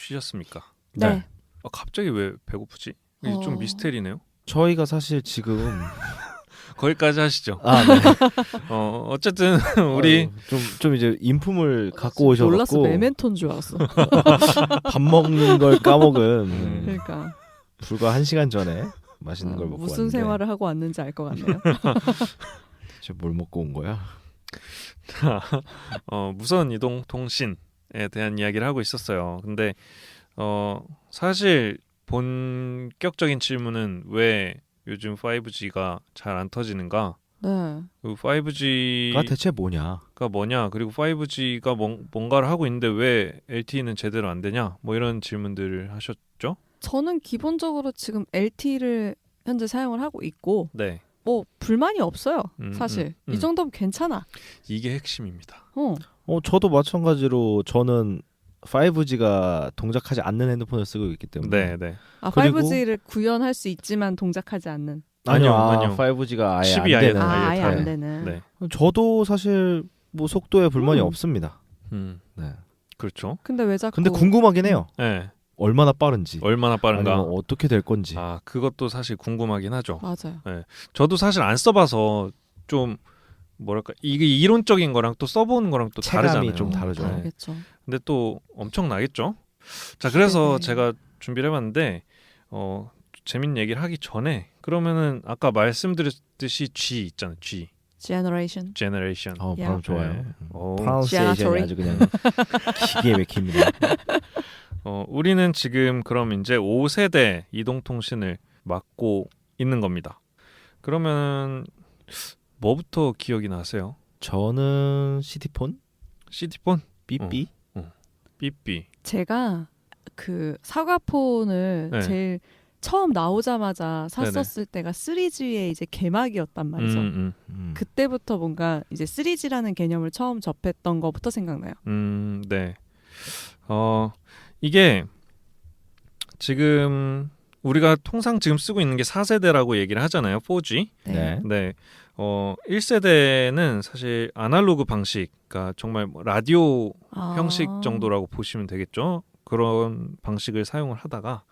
쉬셨습니까? 네. 갑자기 왜 배고프지? 이게 좀 미스테리네요. 저희가 사실 지금 거기까지 하시죠. 아, 네. 어쨌든 우리 좀 이제 인품을 갖고 오셔갖고 몰랐어. 메멘토인 줄 알았어. 밥 먹는 걸 까먹은 그러니까 불과 1시간 전에 맛있는 걸 먹고 무슨 왔는데 생활을 하고 왔는지 알 것 같네요. 저 뭘 먹고 온 거야? 무선 이동 통신에 대한 이야기를 하고 있었어요. 근데 사실 본격적인 질문은 왜 요즘 5G가 잘 안 터지는가? 네. 그 5G가 대체 뭐냐? 뭐냐? 그리고 5G가 뭔가를 하고 있는데 왜 LTE는 제대로 안 되냐? 뭐 이런 질문들을 하셨죠? 저는 기본적으로 지금 LTE를 현재 사용을 하고 있고 네. 뭐 불만이 없어요. 사실 이 정도면 괜찮아. 이게 핵심입니다. 저도 마찬가지로 저는 5G가 동작하지 않는 핸드폰을 쓰고 있기 때문에 네. 그리고 5G를 구현할 수 있지만 동작하지 않는. 아니요. 5G가5G가 아예 칩이 안 아예 되는. 아예 안 네. 되는. 네. 저도 사실 뭐 속도에 불만이 없습니다. 네. 그렇죠. 근데 왜 자꾸? 근데 궁금하긴 해요. 네. 얼마나 빠른지. 얼마나 빠른가? 아니면 어떻게 될 건지. 그것도 사실 궁금하긴 하죠. 맞아요. 네. 저도 사실 안 써봐서 좀 뭐랄까 이게 이론적인 거랑 또 써보는 거랑 또 체감이 다르잖아요. 좀 다르죠. 다르겠죠. 근데 또 엄청 나겠죠. 자, 그래서 기대돼. 제가 준비를 해봤는데 재밌는 얘기를 하기 전에 그러면은 아까 말씀드렸듯이 G 있잖아요. G Generation. Generation. 발음 좋아요. 네. 프라운세이션이 아주 그냥 기계 막힙니다. 우리는 지금 그럼 이제 5세대 이동통신을 맡고 있는 겁니다. 그러면 뭐부터 기억이 나세요? 저는 CD폰? CD폰? 삐삐? 삐삐. 제가 그 사과폰을 네. 제일 처음 나오자마자 샀었을 때가 3G의 이제 개막이었단 말이죠. 그때부터 뭔가 이제 3G라는 개념을 처음 접했던 것부터 생각나요. 네. 이게 지금 우리가 통상 지금 쓰고 있는 게 4세대라고 얘기를 하잖아요. 4G. 네. 네. 1세대는 사실 아날로그 방식, 그러니까 정말 라디오 형식 정도라고 보시면 되겠죠. 그런 방식을 사용을 하다가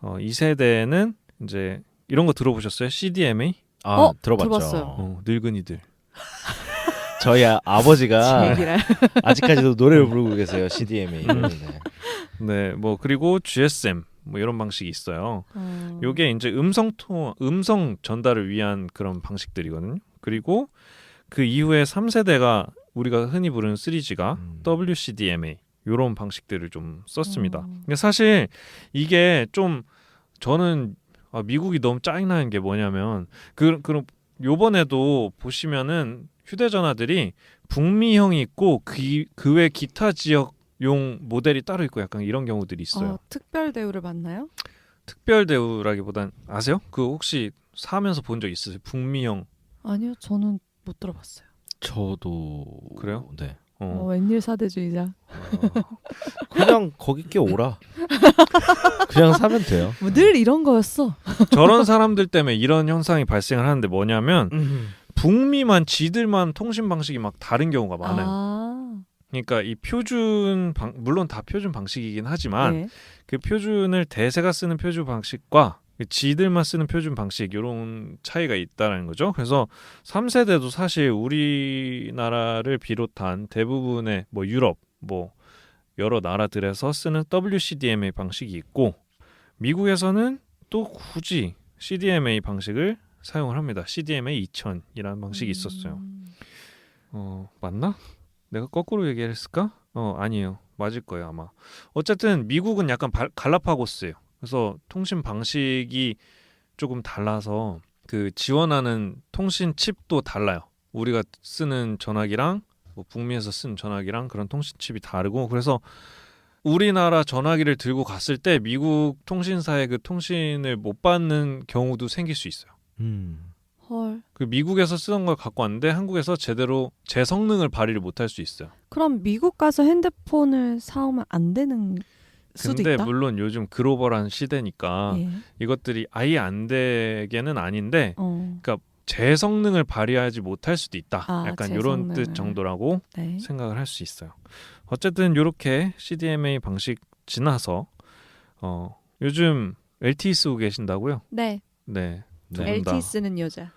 2세대는 이제 이런 거 들어보셨어요? CDMA? 들어봤죠. 들어봤어요. 늙은이들. 저희 아버지가 얘기를. 아직까지도 노래를 부르고 계세요. CDMA. 네, 뭐 그리고 GSM 뭐 이런 방식이 있어요. 요게 이제 음성 전달을 위한 그런 방식들이거든요. 그리고 그 이후에 3세대가 우리가 흔히 부르는 3G가 WCDMA 요런 방식들을 좀 썼습니다. 근데 사실 이게 좀 저는 미국이 너무 짜증나는 게 뭐냐면 그럼 요번에도 보시면은 휴대전화들이 북미형이 있고 그 외 기타 지역용 모델이 따로 있고 약간 이런 경우들이 있어요. 특별 대우를 받나요? 특별 대우라기보단 아세요? 그 혹시 사면서 본 적 있으세요? 북미형. 아니요, 저는 못 들어봤어요. 저도 그래요? 네. 웬일 사대주의자. 그냥 거기께 오라. 그냥 사면 돼요. 뭐 늘 이런 거였어. 저런 사람들 때문에 이런 현상이 발생을 하는데 뭐냐면 북미만 지들만 통신 방식이 막 다른 경우가 많아요. 그러니까 이 물론 다 표준 방식이긴 하지만 네. 그 표준을 대세가 쓰는 표준 방식과 지들만 쓰는 표준 방식 이런 차이가 있다는 거죠. 그래서 3세대도 사실 우리나라를 비롯한 대부분의 뭐 유럽 뭐 여러 나라들에서 쓰는 WCDMA 방식이 있고 미국에서는 또 굳이 CDMA 방식을 사용을 합니다. CDMA 2000이라는 방식이 있었어요. 맞나? 내가 거꾸로 얘기했을까? 아니에요. 맞을 거예요 아마. 어쨌든 미국은 약간 갈라파고스예요. 그래서 통신 방식이 조금 달라서 그 지원하는 통신 칩도 달라요. 우리가 쓰는 전화기랑 뭐 북미에서 쓰는 전화기랑 그런 통신 칩이 다르고 그래서 우리나라 전화기를 들고 갔을 때 미국 통신사의 그 통신을 못 받는 경우도 생길 수 있어요. 헐. 그 미국에서 쓰던 걸 갖고 왔는데 한국에서 제대로 제 성능을 발휘를 못할 수 있어요. 그럼 미국 가서 핸드폰을 사오면 안 되는 수도 근데 있다? 물론 요즘 글로벌한 시대니까 예. 이것들이 아예 안 되게는 아닌데 그러니까 제 성능을 발휘하지 못할 수도 있다. 약간 이런 뜻 정도라고 네. 생각을 할 수 있어요. 어쨌든 이렇게 CDMA 방식 지나서 요즘 LTE 쓰고 계신다고요? 네. 네. 네. LTE 쓰는 여자.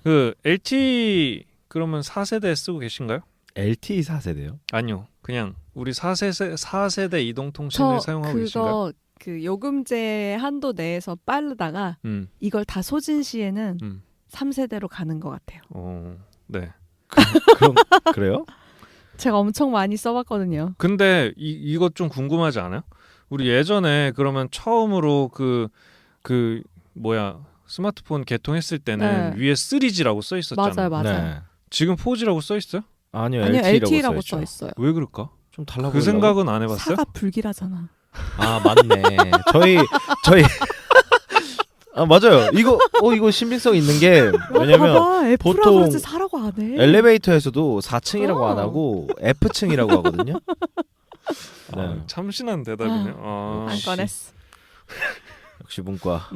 그 LTE 그러면 4세대 쓰고 계신가요? LTE 4세대요? 아니요. 그냥 우리 4세대 이동통신을 사용하고 계신가요? 그 요금제 한도 내에서 빠르다가 이걸 다 소진 시에는 3세대로 가는 것 같아요. 네. 그럼 그래요? 제가 엄청 많이 써봤거든요. 근데 이것 좀 궁금하지 않아요? 우리 예전에 그러면 처음으로 그 스마트폰 개통했을 때는 네. 위에 3G라고 써 있었잖아요. 맞아요. 네. 지금 4G라고 써 있어요? 아니요, 아니요, LTE라고 써 있어요. 왜 그럴까? 좀 달라 그 보이려고? 생각은 안 해봤어요? 사가 불길하잖아. 아 맞네. 저희 아 맞아요. 이거 신빙성 있는 게 왜냐면 봐봐, F라고 보통 그러지 사라고 안 해. 엘리베이터에서도 4층이라고 안 그럼. 하고 F층이라고 하거든요. 네. 참신한 대답이네요. 안 꺼냈어. 역시 문과.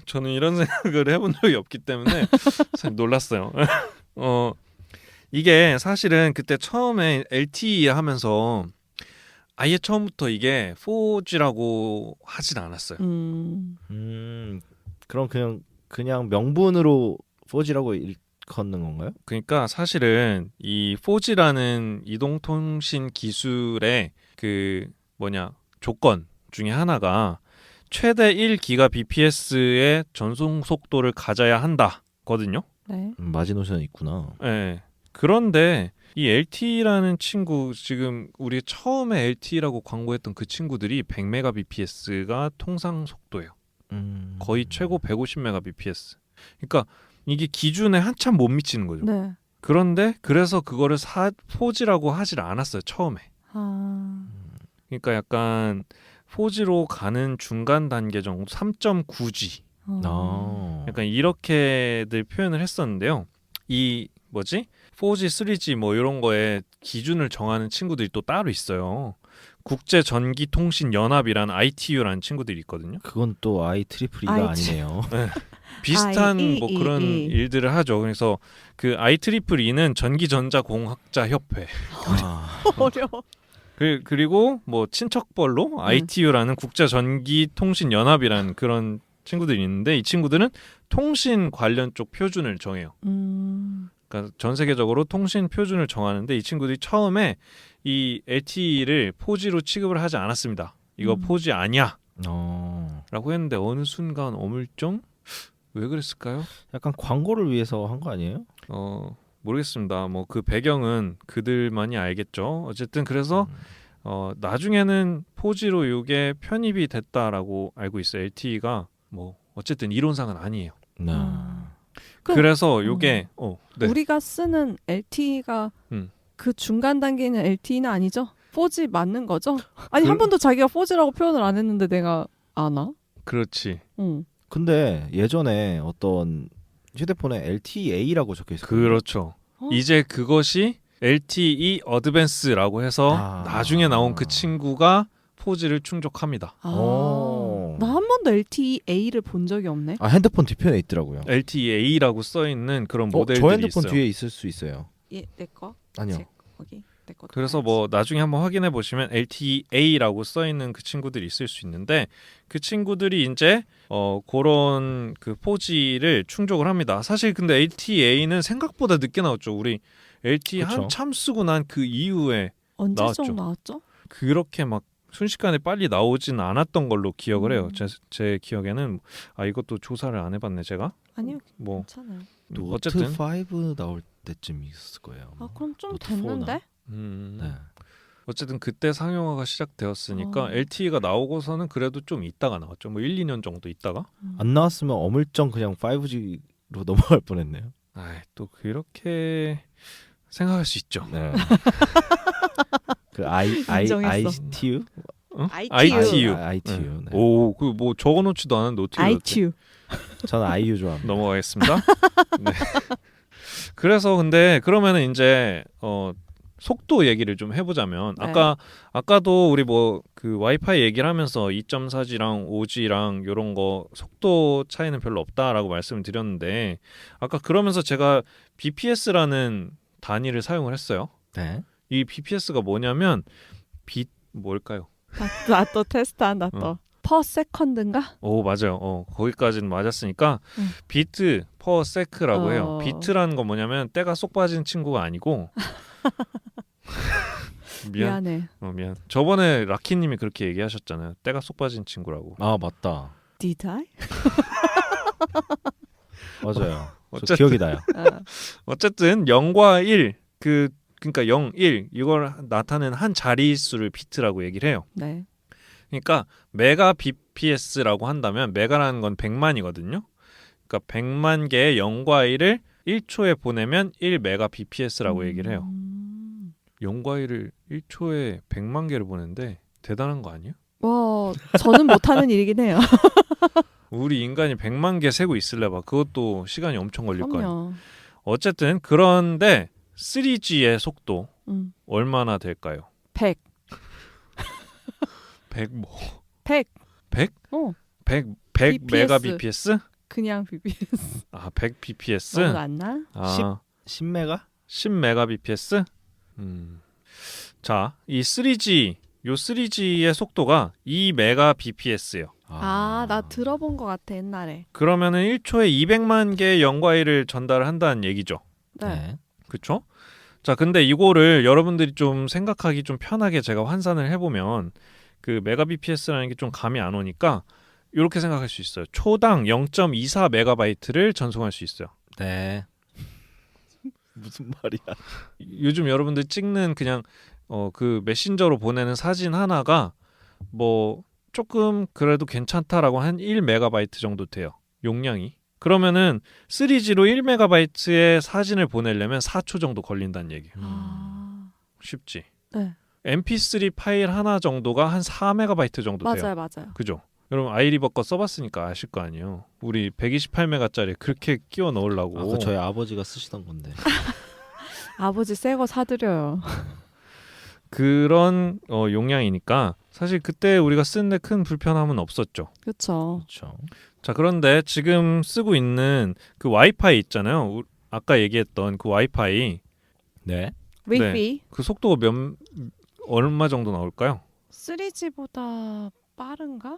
저는 이런 생각을 해본 적이 없기 때문에 사실 놀랐어요. 이게 사실은 그때 처음에 LTE 하면서 아예 처음부터 이게 4G라고 하진 않았어요. 그럼 그냥 명분으로 4G라고 일컫는 건가요? 그러니까 사실은 이 4G라는 이동통신 기술의 조건 중에 하나가 최대 1GBps의 전송 속도를 가져야 한다거든요. 네. 마지노선이 있구나. 네. 그런데 이 LTE라는 친구 지금 우리 처음에 LTE라고 광고했던 그 친구들이 100mbps가 통상 속도예요. 거의 최고 150mbps. 그러니까 이게 기준에 한참 못 미치는 거죠. 네. 그런데 그래서 그거를 4G라고 하질 않았어요. 처음에. 그러니까 약간 4G로 가는 중간 단계 정도 3.9G. 약간 이렇게들 표현을 했었는데요. 이 4G, 3G 뭐 이런 거에 기준을 정하는 친구들이 또 따로 있어요. 국제전기통신연합이라는 ITU라는 친구들이 있거든요. 그건 또 IEEE가 아니네요. 네. 비슷한 뭐 그런 일들을 하죠. 그래서 그 IEEE는 전기전자공학자협회. 어려워. 그리고 뭐 친척벌로 ITU라는 국제전기통신연합이라는 그런 친구들이 있는데 이 친구들은 통신 관련 쪽 표준을 정해요. 그러니까 전 세계적으로 통신 표준을 정하는데 이 친구들이 처음에 이 LTE를 4G로 취급을 하지 않았습니다. 이거 4G 아니야 라고 했는데 어느 순간 어물쩡? 왜 그랬을까요? 약간 광고를 위해서 한 거 아니에요? 모르겠습니다. 뭐 그 배경은 그들만이 알겠죠. 어쨌든 그래서 나중에는 4G로 이게 편입이 됐다라고 알고 있어요. LTE가 뭐 어쨌든 이론상은 아니에요. 그래서 이게 네. 우리가 쓰는 LTE가 그 중간 단계는 LTE는 아니죠? 4G 맞는 거죠? 아니 한 번도 자기가 4G라고 표현을 안 했는데 내가 아나? 그렇지. 근데 예전에 어떤 휴대폰에 LTEA라고 적혀 있어요. 그렇죠. 이제 그것이 LTE 어드밴스라고 해서 나중에 나온 그 친구가 4G를 충족합니다. 나 한 번도 LTEA를 본 적이 없네. 핸드폰 뒤편에 있더라고요. LTEA라고 써 있는 그런 모델들이 저 핸드폰 있어요. 뒤에 있을 수 있어요. 예, 내 거? 아니요. 거기 내 거. 그래서 뭐 나중에 한번 확인해 보시면 LTEA라고 써 있는 그 친구들이 있을 수 있는데 그 친구들이 이제 그런 그 4G를 충족을 합니다. 사실 근데 LTEA는 생각보다 늦게 나왔죠. 우리 LTE 그쵸. 한참 쓰고 난 그 이후에 언제쯤 나왔죠? 그렇게 막 순식간에 빨리 나오진 않았던 걸로 기억을 해요. 제 기억에는 이것도 조사를 안 해봤네 제가. 아니요. 뭐 괜찮아요. 노트 어쨌든 5 나올 때쯤 있을 거예요. 그럼 좀 노트 됐는데? 4나? 네. 어쨌든 그때 상용화가 시작되었으니까 LTE가 나오고서는 그래도 좀 있다가 나왔죠. 뭐 1, 2년 정도 있다가. 안 나왔으면 어물쩡 그냥 5G로 넘어갈 뻔했네요. 또 그렇게 생각할 수 있죠. 네. 그 ITU? ITU. ITU. 네. 오, 그 뭐 적어놓지도 않았는데 어떻게 ITU. 저는 IU 좋아합니다. 넘어가겠습니다. 네. 그래서 근데 그러면은 이제 속도 얘기를 좀 해보자면 네. 아까도 우리 뭐 그 와이파이 얘기를 하면서 2.4G랑 5G랑 이런 거 속도 차이는 별로 없다라고 말씀을 드렸는데 아까 그러면서 제가 BPS라는 단위를 사용을 했어요. 네. 이 BPS가 뭐냐면 뭘까요? 나 또 테스트한다 또. 퍼 세컨드인가? 오 맞아요. 거기까지는 맞았으니까 비트 퍼 세크라고 해요. 비트라는 건 뭐냐면 때가 쏙 빠진 친구가 아니고 미안해. 미안. 저번에 라키님이 그렇게 얘기하셨잖아요. 때가 쏙 빠진 친구라고. 아 맞다. Did I? 맞아요. 어쨌든, 기억이 나요. 어쨌든 0과 1 그러니까 0, 1 이걸 나타내는 한 자릿수를 비트라고 얘기를 해요. 네. 그러니까 메가 bps라고 한다면 메가라는 건 100만이거든요. 그러니까 100만 개의 0과 1을 1초에 보내면 1메가 bps라고 얘기를 해요. 0과 1을 1초에 100만 개를 보내는데 대단한 거 아니에요? 저는 못하는 일이긴 해요. 우리 인간이 100만 개 세고 있을래봐. 그것도 시간이 엄청 걸릴 거 아니에요. 그럼요. 어쨌든 그런데 3G의 속도 음. 얼마나 될까요? 100. 100 뭐? 100. 100? 100 BPS. 메가 bps? 그냥 BPS. 아, 100 bps? 너무 낮나? 아, 10메가? 10 메가 bps? 자, 이 3G 요 3G의 속도가 2 메가 bps예요. 나 들어본 것 같아 옛날에. 그러면은 1초에 200만 개의 0과 1을 전달한다는 얘기죠. 네. 그렇죠? 자, 근데 이거를 여러분들이 좀 생각하기 좀 편하게 제가 환산을 해보면 그 메가 bps라는 게 좀 감이 안 오니까 이렇게 생각할 수 있어요. 초당 0.24 메가바이트를 전송할 수 있어요. 네. 무슨 말이야? 요즘 여러분들 찍는 그냥 그 메신저로 보내는 사진 하나가 뭐 조금 그래도 괜찮다라고 한 1메가바이트 정도 돼요. 용량이. 그러면은 3G로 1메가바이트의 사진을 보내려면 4초 정도 걸린다는 얘기예요. 쉽지. 네. MP3 파일 하나 정도가 한 4메가바이트 정도 돼요. 맞아요. 그죠? 여러분 아이리버 거 써봤으니까 아실 거 아니에요. 우리 128메가짜리 그렇게 끼워 넣으려고. 그거 저희 아버지가 쓰시던 건데. 아버지 새 거 사드려요. 그런 용량이니까 사실 그때 우리가 쓰는데 큰 불편함은 없었죠. 그렇죠. 자, 그런데 지금 쓰고 있는 그 와이파이 있잖아요. 아까 얘기했던 그 와이파이. 네. 위피. 그 속도가 얼마 정도 나올까요? 3G보다 빠른가?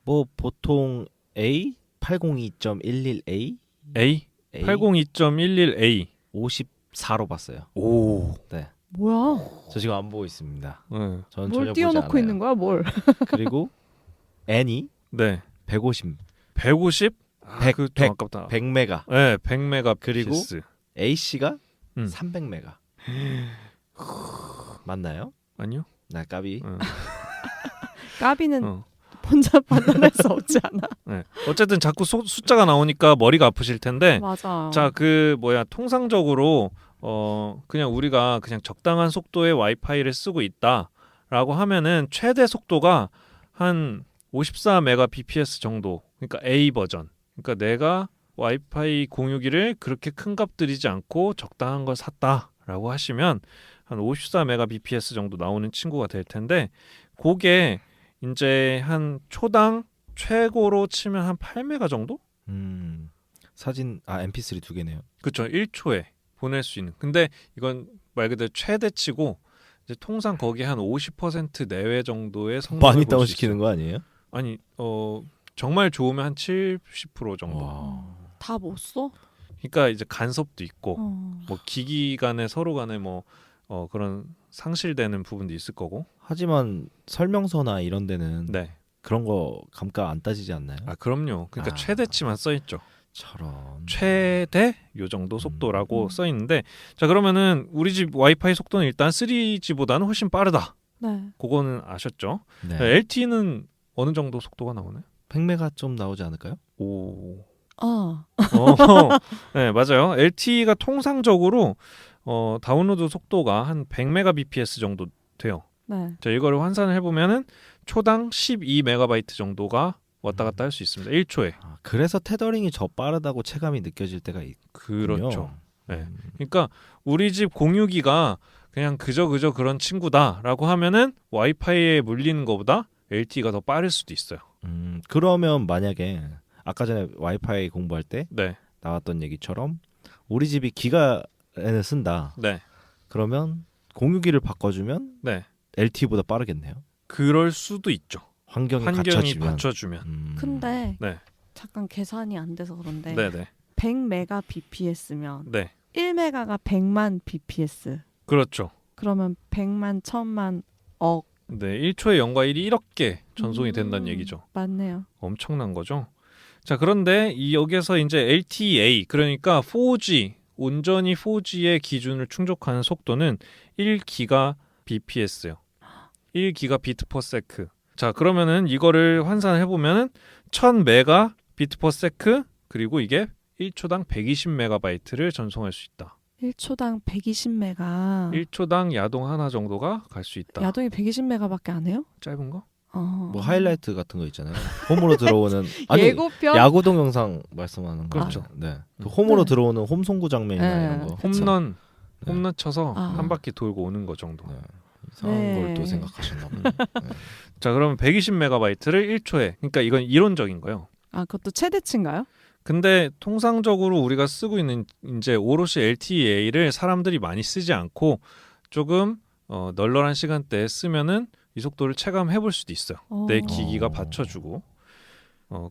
뭐 보통 A 802.11A A 802.11A 54로 봤어요. 오. 네. 뭐야? 저 지금 안 보고 있습니다. 네. 저는 뭘 전혀 띄워놓고 보지 않아요. 있는 거야? 뭘? 그리고 N이 네. 150, 150? 100, 그 100, 아깝다. 100메가. 네, 100메가 그리고 bps. AC가 300메가. 300메가. 맞나요? 아니요. 나 까비. 까비는 혼자 판단할 수 없지 않아? 네. 어쨌든 자꾸 숫자가 나오니까 머리가 아프실 텐데. 맞아. 자, 통상적으로 그냥 우리가 그냥 적당한 속도의 와이파이를 쓰고 있다라고 하면은 최대 속도가 한 54 메가 bps 정도. 그러니까 A 버전. 그러니까 내가 와이파이 공유기를 그렇게 큰 값 들이지 않고 적당한 걸 샀다라고 하시면 한 54 메가 bps 정도 나오는 친구가 될 텐데 그게 이제 한 초당 최고로 치면 한 8메가 정도? 사진 MP3 두 개네요. 그렇죠. 1초에 보낼 수 있는. 근데 이건 말 그대로 최대치고 이제 통상 거기에 한 50% 내외 정도의 성능을 많이 볼 수 다운시키는 있어요. 거 아니에요? 아니 정말 좋으면 한 70% 정도. 다 못 써? 그러니까 이제 간섭도 있고 뭐 기기 간에 서로 간에 뭐 그런 상실되는 부분도 있을 거고. 하지만 설명서나 이런 데는 네. 그런 거 감가 안 따지지 않나요? 아, 그럼요. 그러니까 최대치만 써 있죠. 저런. 최대 요 정도 속도라고 써 있는데 자, 그러면은 우리 집 와이파이 속도는 일단 3G보다는 훨씬 빠르다. 네. 그거는 아셨죠? 네. LTE는 어느 정도 속도가 나오나요? 100메가 좀 나오지 않을까요? 오. 아. 네, 맞아요. LTE가 통상적으로 다운로드 속도가 한 100메가 bps 정도 돼요. 네. 자, 이거를 환산을 해보면은 초당 12메가바이트 정도가 왔다 갔다 할 수 있습니다. 1초에. 그래서 테더링이 저 빠르다고 체감이 느껴질 때가 있군요. 그렇죠. 네. 그러니까 우리 집 공유기가 그냥 그저 그런 친구다라고 하면은 와이파이에 물리는 것보다 LTE가 더 빠를 수도 있어요. 그러면 만약에 아까 전에 와이파이 공부할 때 네. 나왔던 얘기처럼 우리 집이 기가를 쓴다. 네. 그러면 공유기를 바꿔주면 네. LTE보다 빠르겠네요. 그럴 수도 있죠. 환경이 받쳐주면. 근데 네. 잠깐 계산이 안 돼서 그런데 네네. 100메가 bps면 네. 1메가가 100만 bps. 그렇죠. 그러면 100만, 1000만, 억. 네, 1초에 0과 1이 이렇게 전송이 된다는 얘기죠. 맞네요. 엄청난 거죠. 자, 그런데 여기서 이제 LTE 그러니까 4G 온전히 4G의 기준을 충족하는 속도는 1기가 bps요. 1기가 비트 퍼 세크. 자, 그러면은 이거를 환산해 보면은 1000메가 비트 퍼 세크 그리고 이게 1초당 120메가바이트를 전송할 수 있다. 1초당 120메가. 1초당 야동 하나 정도가 갈 수 있다. 야동이 120메가밖에 안 해요? 짧은 거? 뭐 하이라이트 같은 거 있잖아요. 홈으로 들어오는 예고편? 야구 동영상 말씀하는 거. 그렇죠. 네. 그 홈으로 네. 들어오는 홈 송구 장면이나 네. 이런 거. 홈런 네. 홈런 쳐서 아. 한 바퀴 돌고 오는 거 정도. 네. 이상한 네. 걸 또 생각하셨나 보네. 네. 자, 그러면 120메가바이트를 1초에. 그러니까 이건 이론적인 거예요. 아, 그것도 최대치인가요? 근데 통상적으로 우리가 쓰고 있는 이제 오롯이 LTE를 사람들이 많이 쓰지 않고 조금 널널한 시간대에 쓰면은 이 속도를 체감해 볼 수도 있어요. 내 기기가 받쳐주고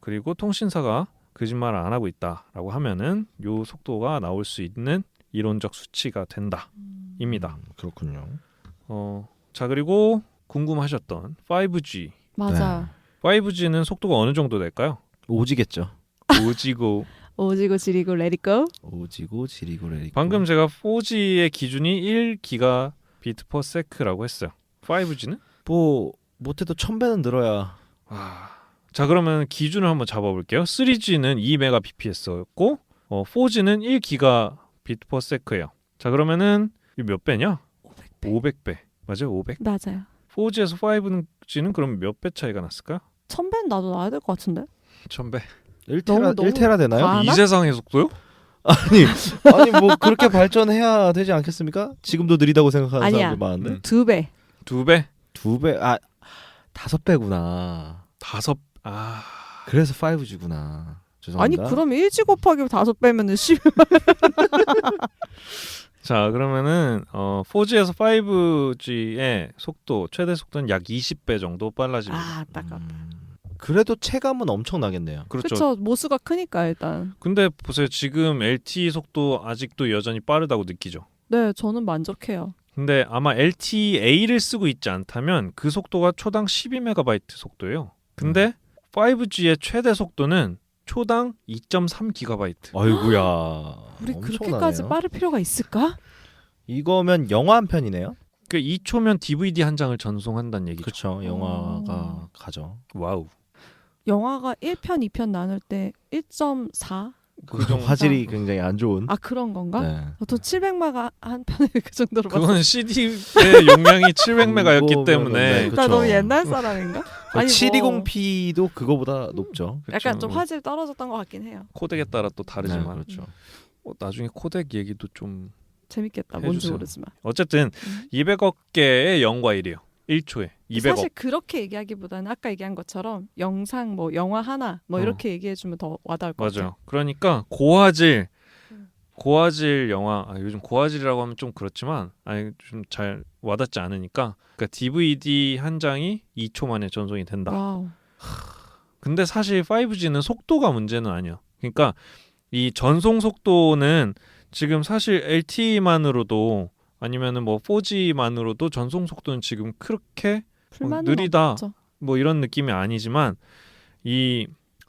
그리고 통신사가 거짓말을 안 하고 있다라고 하면은 요 속도가 나올 수 있는 이론적 수치가 된다입니다. 그렇군요. 자, 그리고 궁금하셨던 5G. 맞아. 5G는 속도가 어느 정도 될까요? 오지겠죠. 오지고. 오지고 지리고 레디고. 오지고 지리고 레리고. 방금 제가 4G의 기준이 1기가 비트 퍼 세크라고 했어요. 5G는? 뭐 못해도 1000배는 늘어야. 자, 그러면 기준을 한번 잡아볼게요. 3G는 2메가 bps였고 4G는 1기가 비트 퍼 세크예요. 자, 그러면은 이게 몇 배냐? 500배. 맞아요? 500? 맞아요. 4G에서 5G는 그럼 몇 배 차이가 났을까? 1000배는 나도 나야 될 것 같은데? 1000배. 1테라 되나요? 과하나? 이 세상의 속도요? 아니 뭐 그렇게 발전해야 되지 않겠습니까? 지금도 느리다고 생각하는 아니야. 사람들 많은데. 2배. 2배? 2배? 5배구나. 5. 그래서 5G구나. 아니 죄송합니다. 그럼 1G 곱하기 5배면은 10. 자, 그러면은 4G에서 5G의 속도 최대 속도는 약 20배 정도 빨라집니다. 아, 안타깝다. 그래도 체감은 엄청 나겠네요. 그렇죠. 그렇죠. 모수가 크니까 일단. 근데 보세요. 지금 LTE 속도 아직도 여전히 빠르다고 느끼죠. 네, 저는 만족해요. 근데 아마 LTE를 쓰고 있지 않다면 그 속도가 초당 12메가바이트 속도예요. 근데 5G의 최대 속도는 초당 2.3기가바이트. 아이고야. 우리 엄청나네요. 그렇게까지 빠를 필요가 있을까? 이거면 영화 한 편이네요. 그 2초면 DVD 한 장을 전송한다는 얘기죠. 그렇죠. 영화가 가죠. 와우. 영화가 1편, 2편 나눌 때 1.4? 그 정도. 화질이 굉장히 안 좋은. 아, 그런 건가? 네. 보통 700마가 한 편에 그 정도로 봤어. 그건 CD의 용량이 700메가였기 때문에 네, 나 그쵸. 너무 옛날 사람인가? 아니, 720p도 그거보다 높죠. 약간 그쵸. 좀 화질 떨어졌던 것 같긴 해요. 코덱에 따라 또 다르지만 네, 그렇죠. 나중에 코덱 얘기도 좀 재밌겠다. 뭔지 해주세요. 모르지만. 어쨌든 200억 개의 0과 1이에요. 1초에 200억. 사실 그렇게 얘기하기보다는 아까 얘기한 것처럼 영상 뭐 영화 하나 뭐 이렇게 얘기해주면 더 와닿을 것 같아요. 맞아요. 그러니까 고화질 영화 요즘 고화질이라고 하면 좀 그렇지만 좀 잘 와닿지 않으니까 그러니까 DVD 한 장이 2초 만에 전송이 된다. 와우. 근데 사실 5G는 속도가 문제는 아니야. 그러니까 이 전송 속도는 지금 사실 LTE만으로도 아니면은 뭐 4G만으로도 전송 속도는 지금 그렇게 불만은 느리다 없죠. 뭐 이런 느낌이 아니지만 이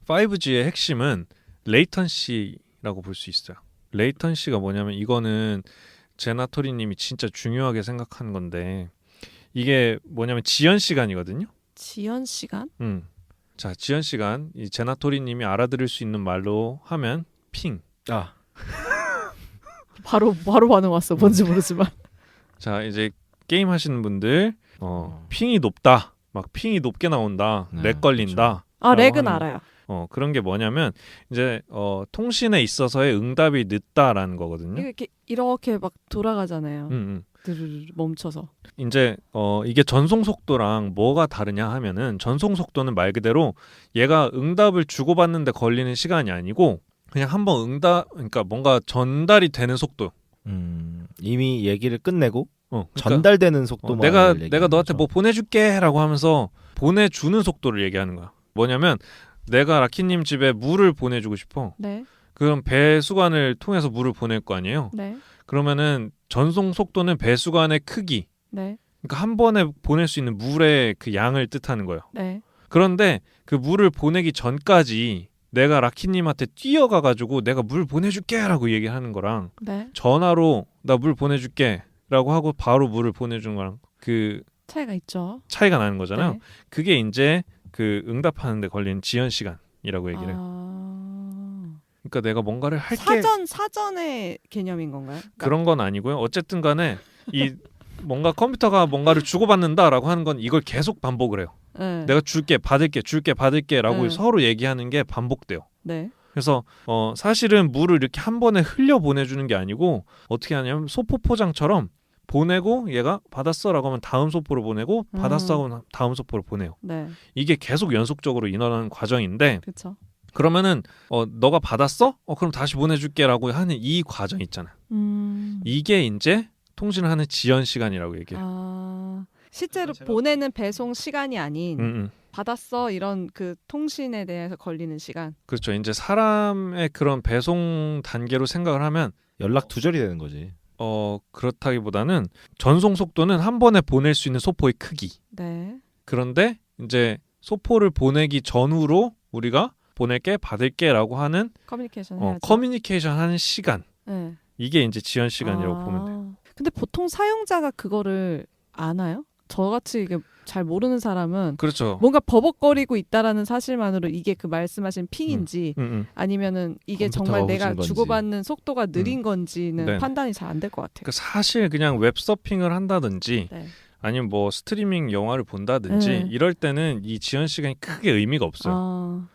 5G의 핵심은 레이턴시라고 볼 수 있어요. 레이턴시가 뭐냐면 이거는 제나토리님이 진짜 중요하게 생각하는 건데 이게 뭐냐면 지연 시간이거든요. 지연 시간? 자, 지연 시간 이 제나토리님이 알아들을 수 있는 말로 하면 핑. 바로 반응 왔어. 뭔지 모르지만. 자, 이제 게임 하시는 분들 핑이 높다. 막 핑이 높게 나온다. 네, 렉 걸린다. 아, 렉은 하는 알아요. 그런 게 뭐냐면 이제 통신에 있어서의 응답이 늦다라는 거거든요. 이렇게 막 돌아가잖아요. 음. 드르르 멈춰서. 이제 이게 전송 속도랑 뭐가 다르냐 하면은 전송 속도는 말 그대로 얘가 응답을 주고받는데 걸리는 시간이 아니고 그냥 한번 그러니까 뭔가 전달이 되는 속도. 이미 얘기를 끝내고 그러니까, 전달되는 속도만 내가 너한테 뭐 보내줄게라고 하면서 보내주는 속도를 얘기하는 거야. 뭐냐면 내가 라키님 집에 물을 보내주고 싶어. 네. 그럼 배수관을 통해서 물을 보낼 거 아니에요. 네. 그러면은 전송 속도는 배수관의 크기. 네. 그러니까 한 번에 보낼 수 있는 물의 그 양을 뜻하는 거예요. 네. 그런데 그 물을 보내기 전까지 내가 라키님한테 뛰어가가지고 내가 물 보내줄게라고 얘기하는 거랑 네. 전화로 나 물 보내줄게라고 하고 바로 물을 보내주는 거랑 그 차이가 있죠. 차이가 나는 거잖아요. 네. 그게 이제 그 응답하는데 걸리는 지연 시간이라고 얘기를 해요. 그러니까 내가 뭔가를 할게 사전의 개념인 건가요? 그러니까 그런 건 아니고요. 어쨌든 간에 이 뭔가 컴퓨터가 뭔가를 주고받는다라고 하는 건 이걸 계속 반복을 해요. 네. 내가 줄게 받을게라고 네. 서로 얘기하는 게 반복돼요. 네. 그래서 사실은 물을 이렇게 한 번에 흘려 보내주는 게 아니고 어떻게 하냐면 소포 포장처럼 보내고 얘가 받았어라고 하면 다음 소포를 보내고 받았어 하면 다음 소포를 보내요. 네. 이게 계속 연속적으로 일어나는 과정인데 그렇죠. 그러면은 너가 받았어? 그럼 다시 보내줄게라고 하는 이 과정 있잖아. 이게 이제 통신을 하는 지연 시간이라고 얘기해요. 실제로 보내는 배송 시간이 아닌 받았어 이런 그 통신에 대해서 걸리는 시간. 그렇죠. 이제 사람의 그런 배송 단계로 생각을 하면 연락 두절이 되는 거지. 그렇다기보다는 전송 속도는 한 번에 보낼 수 있는 소포의 크기. 네. 그런데 이제 소포를 보내기 전후로 우리가 보낼게 받을게라고 하는 커뮤니케이션 해야죠. 커뮤니케이션 하는 시간. 네. 이게 이제 지연 시간이라고 보면 돼요. 근데 보통 사용자가 그거를 아나요? 저같이 이게 잘 모르는 사람은 그렇죠. 뭔가 버벅거리고 있다라는 사실만으로 이게 그 말씀하신 핑인지 아니면은 이게 정말 내가 주고받는 속도가 느린 건지는 네. 판단이 잘 안 될 것 같아요. 그러니까 사실 그냥 웹서핑을 한다든지 네. 아니면 뭐 스트리밍 영화를 본다든지 이럴 때는 이 지연 시간이 크게 의미가 없어요.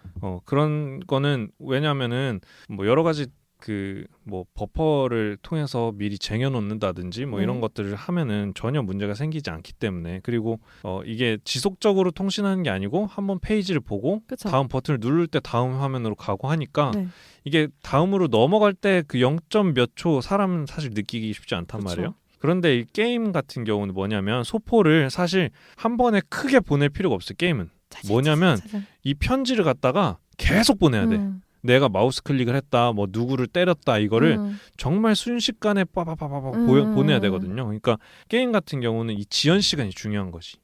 그런 거는 왜냐하면은 뭐 여러 가지 그 뭐 버퍼를 통해서 미리 쟁여놓는다든지 뭐 이런 것들을 하면은 전혀 문제가 생기지 않기 때문에 그리고 이게 지속적으로 통신하는 게 아니고 한번 페이지를 보고 그쵸. 다음 버튼을 누를 때 다음 화면으로 가고 하니까 네. 이게 다음으로 넘어갈 때 그 0점 몇 초 사람은 사실 느끼기 쉽지 않단 그쵸. 말이에요. 그런데 이 게임 같은 경우는 뭐냐면 소포를 사실 한 번에 크게 보낼 필요가 없어요. 게임은 뭐냐면 이 편지를 갖다가 계속 보내야 돼. 내가 마우스 클릭을 했다, 뭐 누구를 때렸다 이거를 정말 순식간에 빠바바바바 보내야 되거든요. 그러니까 게임 같은 경우는 이 지연 시간이 중요한 거지.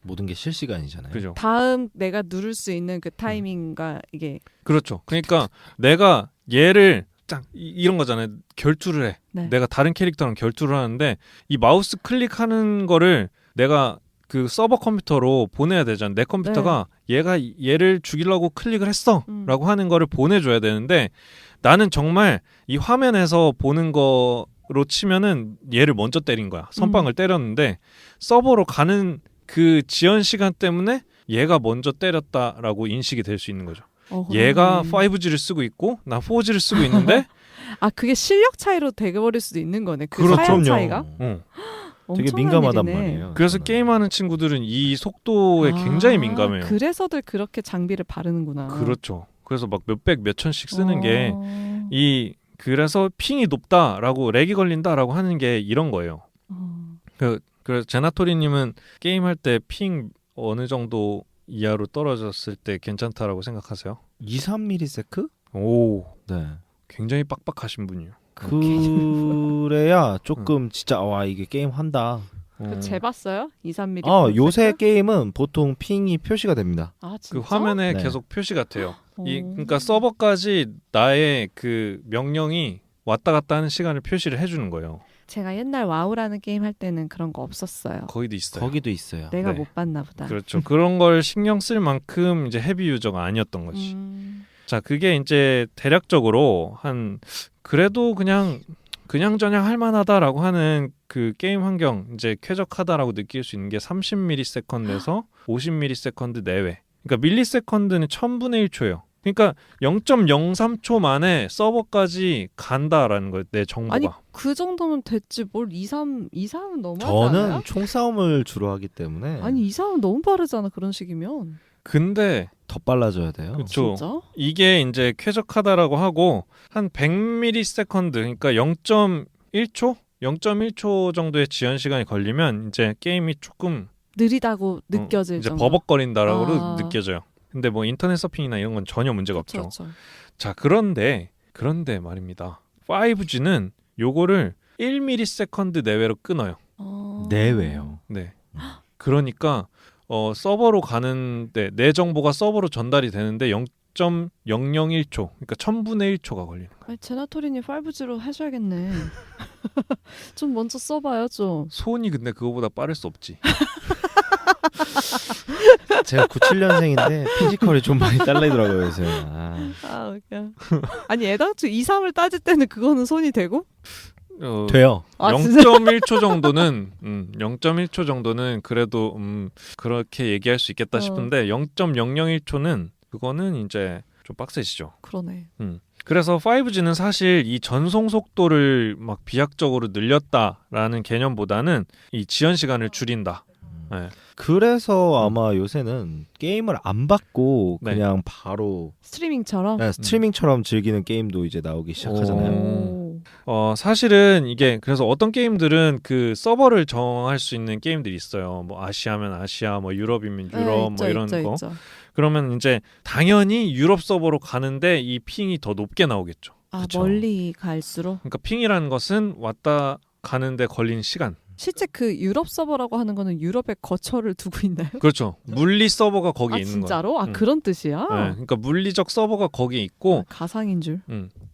모든 게 실시간이잖아요. 그죠? 다음 내가 누를 수 있는 그 타이밍과 이게 그렇죠. 그러니까 내가 얘를 딱 이런 거잖아요. 결투를 해. 네. 내가 다른 캐릭터랑 결투를 하는데 이 마우스 클릭하는 거를 내가 그 서버 컴퓨터로 보내야 되잖아. 내 컴퓨터가 얘가 얘를 죽이려고 클릭을 했어라고 하는 거를 보내줘야 되는데 나는 정말 이 화면에서 보는 거로 치면은 얘를 먼저 때린 거야. 선빵을 때렸는데 서버로 가는 그 지연 시간 때문에 얘가 먼저 때렸다라고 인식이 될 수 있는 거죠. 얘가 5G를 쓰고 있고 나 4G를 쓰고 있는데 그게 실력 차이로 되어버릴 수도 있는 거네. 그 그렇죠. 사양 차이가. 되게 민감하단 일이네. 말이에요. 그래서 게임하는 친구들은 이 속도에 굉장히 민감해요. 그래서들 그렇게 장비를 바르는구나. 그렇죠. 그래서 막 몇백 몇천씩 쓰는 게 그래서 핑이 높다라고 렉이 걸린다라고 하는 게 이런 거예요. 그래서 제나토리님은 게임할 때 핑 어느 정도 이하로 떨어졌을 때 괜찮다라고 생각하세요? 2-3ms? 오, 네. 굉장히 빡빡하신 분이요. 그래야 조금 진짜 이게 게임 한다. 재봤어요? 2-3mm. 요새 게임은 보통 핑이 표시가 됩니다. 진짜? 그 화면에 네. 계속 표시가 돼요. 그러니까 서버까지 나의 그 명령이 왔다 갔다 하는 시간을 표시를 해주는 거예요. 제가 옛날 와우라는 게임 할 때는 그런 거 없었어요. 거기도 있어요. 거기도 있어요. 내가 네. 못 봤나 보다. 그렇죠. 그런 걸 신경 쓸 만큼 이제 헤비 유저가 아니었던 거지. 자, 그게 이제 대략적으로 한 그래도 그냥저냥 할만하다라고 하는 그 게임 환경 이제 쾌적하다라고 느낄 수 있는 게 30ms에서 50ms 내외. 그러니까 밀리세컨드는 1000분의 1초예요. 그러니까 0.03초 만에 서버까지 간다라는 거예요. 내 정보가. 아니 그 정도면 됐지 뭘 2-3은 너무하지 저는 않아요? 총싸움을 주로 하기 때문에 아니 2-3은 너무 빠르잖아 그런 식이면. 근데 더 빨라져야 돼요. 그렇죠. 진짜? 이게 이제 쾌적하다라고 하고 한 100ms 그러니까 0.1초 0.1초 정도의 지연 시간이 걸리면 이제 게임이 조금 느리다고 느껴질 이제 정도. 버벅거린다라고 느껴져요. 근데 뭐 인터넷 서핑이나 이런 건 전혀 문제가 없죠. 그쵸. 자, 그런데 말입니다. 5G는 요거를 1ms 내외로 끊어요. 내외요. 네. 그러니까 서버로 가는데 내 정보가 서버로 전달이 되는데 0.001초, 그러니까 1000분의 1초가 걸리는 거예요. 아니, 제나토리님 5G로 하셔야겠네. 좀 먼저 써봐요 좀. 손이 근데 그거보다 빠를 수 없지. 제가 97년생인데 피지컬이 좀 많이 딸리더라고요 요새. 웃겨. 아니 애당초 2, 3을 따질 때는 그거는 손이 되고? 돼요. 0.1초 정도는 0.1초 정도는 그래도 그렇게 얘기할 수 있겠다 싶은데 0.001초는 그거는 이제 좀 빡세지죠. 그러네. 그래서 5G는 사실 이 전송 속도를 막 비약적으로 늘렸다라는 개념보다는 이 지연 시간을 줄인다. 네. 그래서 아마 요새는 게임을 안 받고 네. 그냥 바로 스트리밍처럼? 네, 스트리밍처럼 즐기는 게임도 이제 나오기 시작하잖아요. 사실은 이게 그래서 어떤 게임들은 그 서버를 정할 수 있는 게임들이 있어요. 뭐 아시아면 아시아, 뭐 유럽이면 유럽, 있죠, 뭐 이런 있죠, 거. 있죠. 그러면 이제 당연히 유럽 서버로 가는데 이 핑이 더 높게 나오겠죠. 그쵸. 멀리 갈수록? 그러니까 핑이라는 것은 왔다 가는데 걸리는 시간. 실제 그 유럽 서버라고 하는 거는 유럽에 거처를 두고 있나요? 그렇죠. 물리 서버가 거기 있는 거예요. 진짜로? 그런 뜻이야? 네, 그러니까 물리적 서버가 거기 있고 가상인 줄.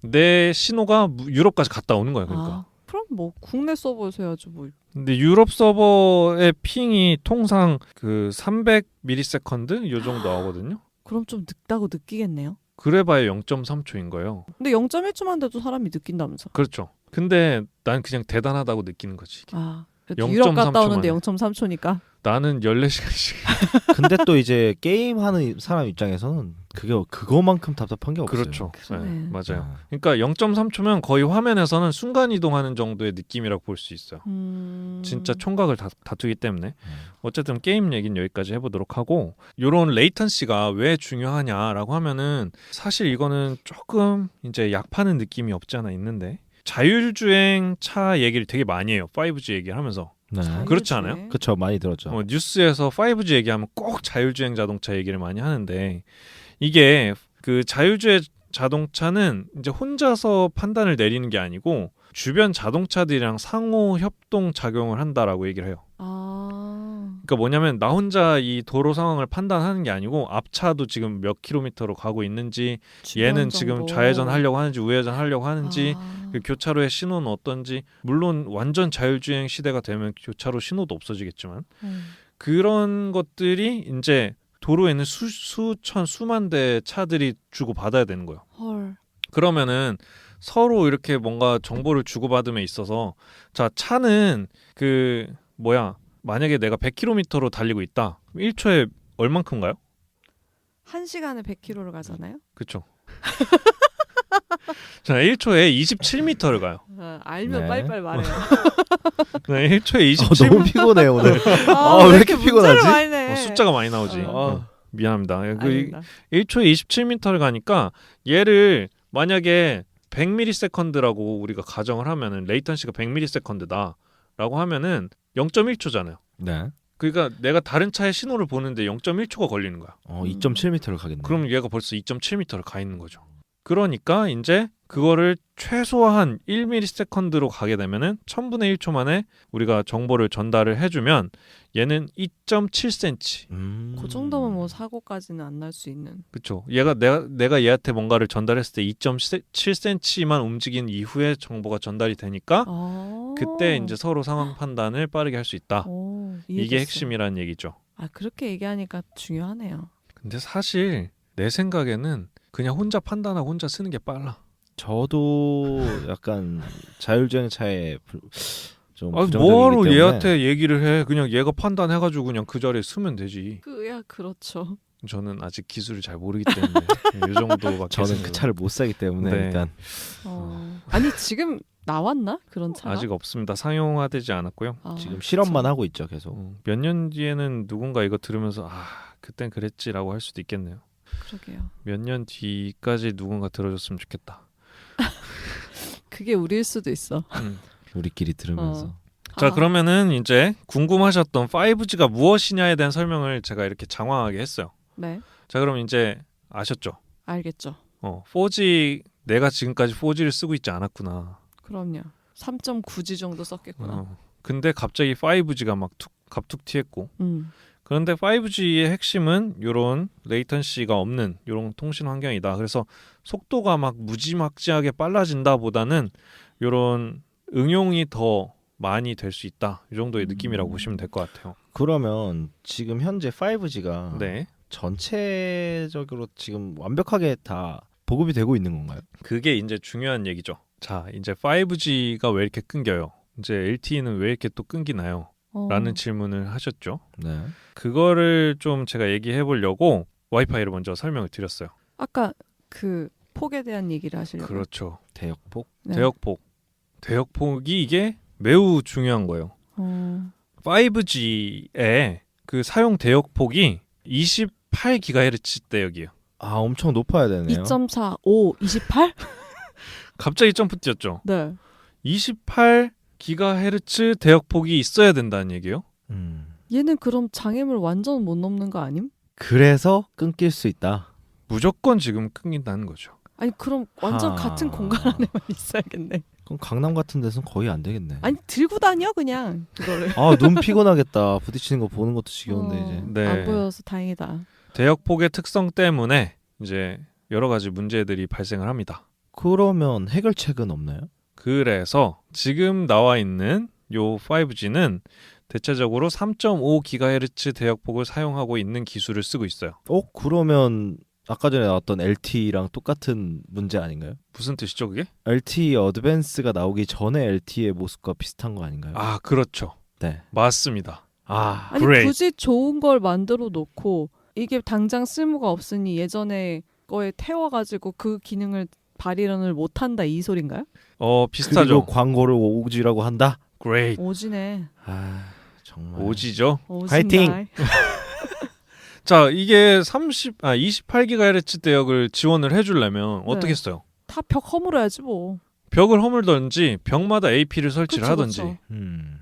내 신호가 유럽까지 갔다 오는 거예요. 그러니까. 그럼 뭐 국내 서버에서 해야지 뭐. 근데 유럽 서버의 핑이 통상 그 300ms 요 정도 나오거든요. 그럼 좀 늦다고 느끼겠네요. 그래봐야 0.3초인 거예요. 근데 0.1초만 돼도 사람이 느낀다면서. 그렇죠. 근데 난 그냥 대단하다고 느끼는 거지. 유럽 갔다 오는데 0.3초니까. 나는 14시간씩. 근데 또 이제 게임하는 사람 입장에서는 그거만큼 답답한 게 없어요. 그렇죠. 네, 맞아요. 그러니까 0.3초면 거의 화면에서는 순간 이동하는 정도의 느낌이라고 볼 수 있어요. 진짜 총각을 다투기 때문에. 어쨌든 게임 얘기는 여기까지 해보도록 하고, 요런 레이턴시가 왜 중요하냐라고 하면은 사실 이거는 조금 이제 약 파는 느낌이 없지 않아 있는데, 자율주행 차 얘기를 되게 많이 해요. 5G 얘기를 하면서. 네. 그렇지 않아요? 그렇죠. 많이 들었죠. 뉴스에서 5G 얘기하면 꼭 자율주행 자동차 얘기를 많이 하는데, 이게 그 자율주행 자동차는 이제 혼자서 판단을 내리는 게 아니고 주변 자동차들이랑 상호 협동 작용을 한다라고 얘기를 해요. 그러니까 뭐냐면 나 혼자 이 도로 상황을 판단하는 게 아니고 앞차도 지금 몇 킬로미터로 가고 있는지, 얘는 지금 좌회전 하려고 하는지 우회전 하려고 하는지, 그 교차로의 신호는 어떤지, 물론 완전 자율주행 시대가 되면 교차로 신호도 없어지겠지만 그런 것들이 이제 도로에는 수만 대 차들이 주고 받아야 되는 거예요. 헐. 그러면은 서로 이렇게 뭔가 정보를 주고받음에 있어서, 자, 차는 만약에 내가 100km로 달리고 있다. 1초에 얼만큼 가요? 1시간에 100km를 가잖아요? 그렇죠. 자, 1초에 27m를 가요. 알면 네. 빨리빨리 말해요. 네, 1초에 27m. 너무 피곤해 오늘. 왜 이렇게 피곤하지? 숫자가 많이 나오지. 미안합니다. 그 1초에 27m를 가니까 얘를 만약에 100ms라고 우리가 가정을 하면은 레이턴시가 100ms다라고 하면은 0.1초잖아요. 네. 그러니까 내가 다른 차의 신호를 보는데 0.1초가 걸리는 거야. 2.7m를 가겠네. 그럼 얘가 벌써 2.7m를 가 있는 거죠. 그러니까 이제 그거를 최소한 1ms로 가게 되면은 1000분의 1초 만에 우리가 정보를 전달을 해주면 얘는 2.7cm. 그 정도면 뭐 사고까지는 안 날 수 있는. 그렇죠. 내가 얘한테 뭔가를 전달했을 때 2.7cm만 움직인 이후에 정보가 전달이 되니까 그때 이제 서로 상황 판단을 빠르게 할 수 있다. 이게 핵심이라는 얘기죠. 그렇게 얘기하니까 중요하네요. 근데 사실 내 생각에는 그냥 혼자 판단하고 혼자 쓰는 게 빨라. 저도 약간 자율주행차에 좀 부정적이기 뭐하러 때문에. 얘한테 얘기를 해. 그냥 얘가 판단해가지고 그냥 그 자리에 쓰면 되지. 그렇죠. 저는 아직 기술을 잘 모르기 때문에 이 정도밖에. 저는 그 차를 못 사기 때문에 네. 일단. 아니 지금 나왔나? 그런 차가? 아직 없습니다. 상용화되지 않았고요. 지금 실험만 하고 있죠 계속. 몇 년 뒤에는 누군가 이거 들으면서 그땐 그랬지라고 할 수도 있겠네요. 그러게요. 몇 년 뒤까지 누군가 들어줬으면 좋겠다. 그게 우리일 수도 있어. 우리끼리 들으면서. 자, 그러면은 이제 궁금하셨던 5G가 무엇이냐에 대한 설명을 제가 이렇게 장황하게 했어요. 네. 자, 그럼 이제 아셨죠? 알겠죠. 4G 내가 지금까지 4G를 쓰고 있지 않았구나. 그럼요. 3.9G 정도 썼겠구나. 근데 갑자기 5G가 막 갑툭 튀었고. 그런데 5G의 핵심은 이런 레이턴시가 없는 이런 통신 환경이다. 그래서 속도가 막 무지막지하게 빨라진다 보다는 이런 응용이 더 많이 될 수 있다. 이 정도의 느낌이라고 보시면 될 것 같아요. 그러면 지금 현재 5G가 네. 전체적으로 지금 완벽하게 다 보급이 되고 있는 건가요? 그게 이제 중요한 얘기죠. 자, 이제 5G가 왜 이렇게 끊겨요? 이제 LTE는 왜 이렇게 또 끊기나요? 라는 질문을 하셨죠. 네. 그거를 좀 제가 얘기해 보려고 와이파이를 먼저 설명을 드렸어요. 아까 그 폭에 대한 얘기를 하시려고. 그렇죠. 대역폭? 네. 대역폭이 이게 매우 중요한 거예요. 5G의 그 사용 대역폭이 28GHz 대역이에요. 아, 엄청 높아야 되네요. 2.4, 5, 28? 갑자기 점프 뛰었죠. 네. 28GHz 대역폭이 있어야 된다는 얘기예요. 얘는 그럼 장애물 완전 못 넘는 거 아님? 그래서 끊길 수 있다. 무조건 지금 끊긴다는 거죠. 아니 그럼 완전 같은 공간 안에만 있어야겠네. 그럼 강남 같은 데서는 거의 안 되겠네. 아니 들고 다녀 그냥 그거를. 아, 눈 피곤하겠다. 부딪히는 거 보는 것도 지겨운데 이제. 네. 안 보여서 다행이다. 대역폭의 특성 때문에 이제 여러 가지 문제들이 발생을 합니다. 그러면 해결책은 없나요? 그래서 지금 나와 있는 요 5G는 대체적으로 3.5GHz 대역폭을 사용하고 있는 기술을 쓰고 있어요. 그러면 아까 전에 나왔던 LTE랑 똑같은 문제 아닌가요? 무슨 뜻이죠 그게? LTE 어드밴스가 나오기 전에 LTE의 모습과 비슷한 거 아닌가요? 아, 그렇죠. 네. 맞습니다. 아니 great. 굳이 좋은 걸 만들어 놓고 이게 당장 쓸모가 없으니 예전에 거에 태워가지고 그 기능을 발휘를 못한다 이 소린가요? 비슷하죠. 그리고 광고를 오지라고 한다? great. 오지네. 아, 정말. 오지죠. 화이팅! 자, 이게 28GHz 대역을 지원을 해주려면 어떻게 써요? 다 벽 허물어야지 뭐. 벽을 허물던지 벽마다 AP를 설치를 그쵸, 하던지. 그쵸.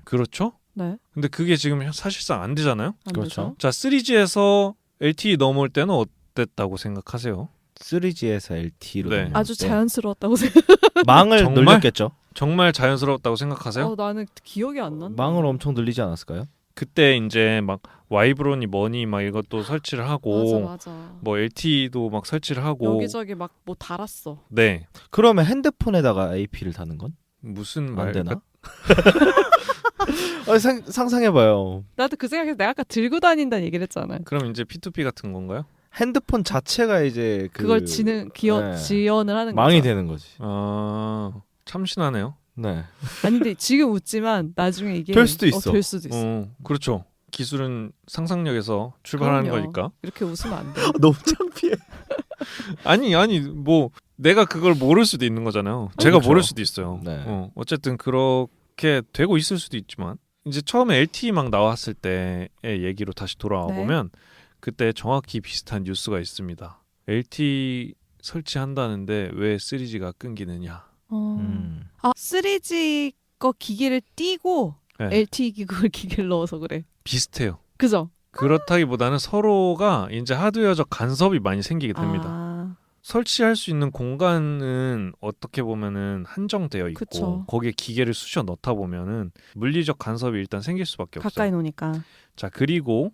그렇죠? 네. 근데 그게 지금 사실상 안 되잖아요. 안 그렇죠. 되죠. 자, 3G에서 LTE 넘어올 때는 어땠다고 생각하세요? 3G에서 LTE로 네. 아주 자연스러웠다고 생각. 망을 정말? 늘렸겠죠. 정말 자연스럽다고 생각하세요? 나는 기억이 안 난다. 망을 엄청 늘리지 않았을까요? 그때 이제 막 와이브론이 뭐니 막 이것도 설치를 하고 맞아. 뭐 LTE도 막 설치를 하고 여기저기 막 뭐 달았어. 네. 그러면 핸드폰에다가 AP를 다는 건? 무슨 안 말 되나? 상상해봐요. 나도 그 생각해서 내가 아까 들고 다닌다는 얘기를 했잖아. 그럼 이제 P2P 같은 건가요? 핸드폰 자체가 이제 그걸 네. 지원을 하는 망이 거죠. 되는 거지. 참신하네요. 네. 아니 근데 지금 웃지만 나중에 이게 될 수도 있어. 될 수도 있어. 그렇죠. 기술은 상상력에서 출발하는 그럼요. 거니까. 이렇게 웃으면 안 돼. 너무 창피해. 아니 뭐 내가 그걸 모를 수도 있는 거잖아요. 제가 그렇죠. 모를 수도 있어요. 네. 어쨌든 그렇게 되고 있을 수도 있지만 이제 처음에 LTE 막 나왔을 때의 얘기로 다시 돌아와 네. 보면 그때 정확히 비슷한 뉴스가 있습니다. LTE 설치한다는데 왜 3G가 끊기느냐. 3G 거 기계를 띄고 네. LTE 기계를 넣어서 그래. 비슷해요. 그죠? 그렇다기보다는 서로가 이제 하드웨어적 간섭이 많이 생기게 됩니다. 설치할 수 있는 공간은 어떻게 보면은 한정되어 있고 그쵸. 거기에 기계를 쑤셔 넣다 보면은 물리적 간섭이 일단 생길 수밖에 가까이 없어요. 놓으니까. 자, 그리고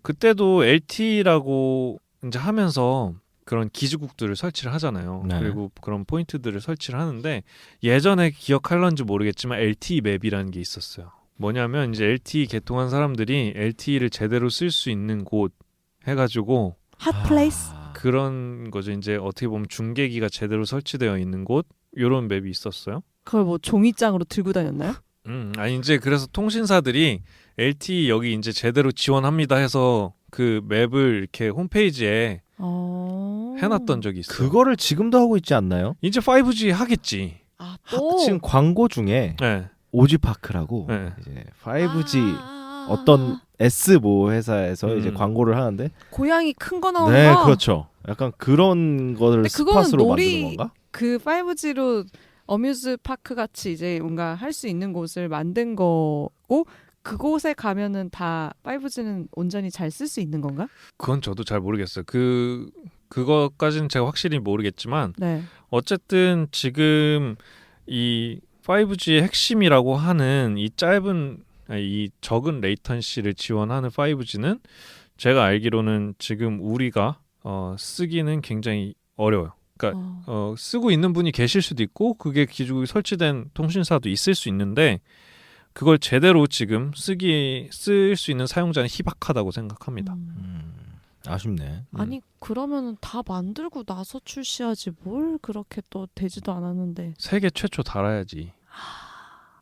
그때도 LTE라고 이제 하면서 그런 기지국들을 설치를 하잖아요. 네. 그리고 그런 포인트들을 설치를 하는데 예전에 기억할런지 모르겠지만 LTE 맵이라는 게 있었어요. 뭐냐면 이제 LTE 개통한 사람들이 LTE를 제대로 쓸 수 있는 곳 해가지고 핫플레이스? 그런 거죠. 이제 어떻게 보면 중계기가 제대로 설치되어 있는 곳 이런 맵이 있었어요. 그걸 뭐 종이장으로 들고 다녔나요? 아니 이제 그래서 통신사들이 LTE 여기 이제 제대로 지원합니다 해서 그 맵을 이렇게 홈페이지에 해놨던 적이 있어요. 그거를 지금도 하고 있지 않나요? 이제 5G 하겠지. 또? 지금 광고 중에 네. 오지파크라고 네. 이제 5G 어떤 S 모 회사에서 이제 광고를 하는데 고양이 큰 거 나오는 네, 거? 그렇죠. 약간 그런 거를 근데 그거는 스팟으로 만드는 건가? 그 5G로 어뮤즈 파크 같이 이제 뭔가 할 수 있는 곳을 만든 거고 그곳에 가면은 다 5G는 온전히 잘 쓸 수 있는 건가? 그건 저도 잘 모르겠어요. 그거까지는 제가 확실히 모르겠지만 네. 어쨌든 지금 이 5G의 핵심이라고 하는 이 적은 레이턴시를 지원하는 5G는 제가 알기로는 지금 우리가 쓰기는 굉장히 어려워요. 그러니까 쓰고 있는 분이 계실 수도 있고 그게 기존에 설치된 통신사도 있을 수 있는데 그걸 제대로 지금 쓸 수 있는 사용자는 희박하다고 생각합니다. 아쉽네. 아니 그러면은 다 만들고 나서 출시하지 뭘 그렇게 또 되지도 않았는데. 세계 최초 달아야지.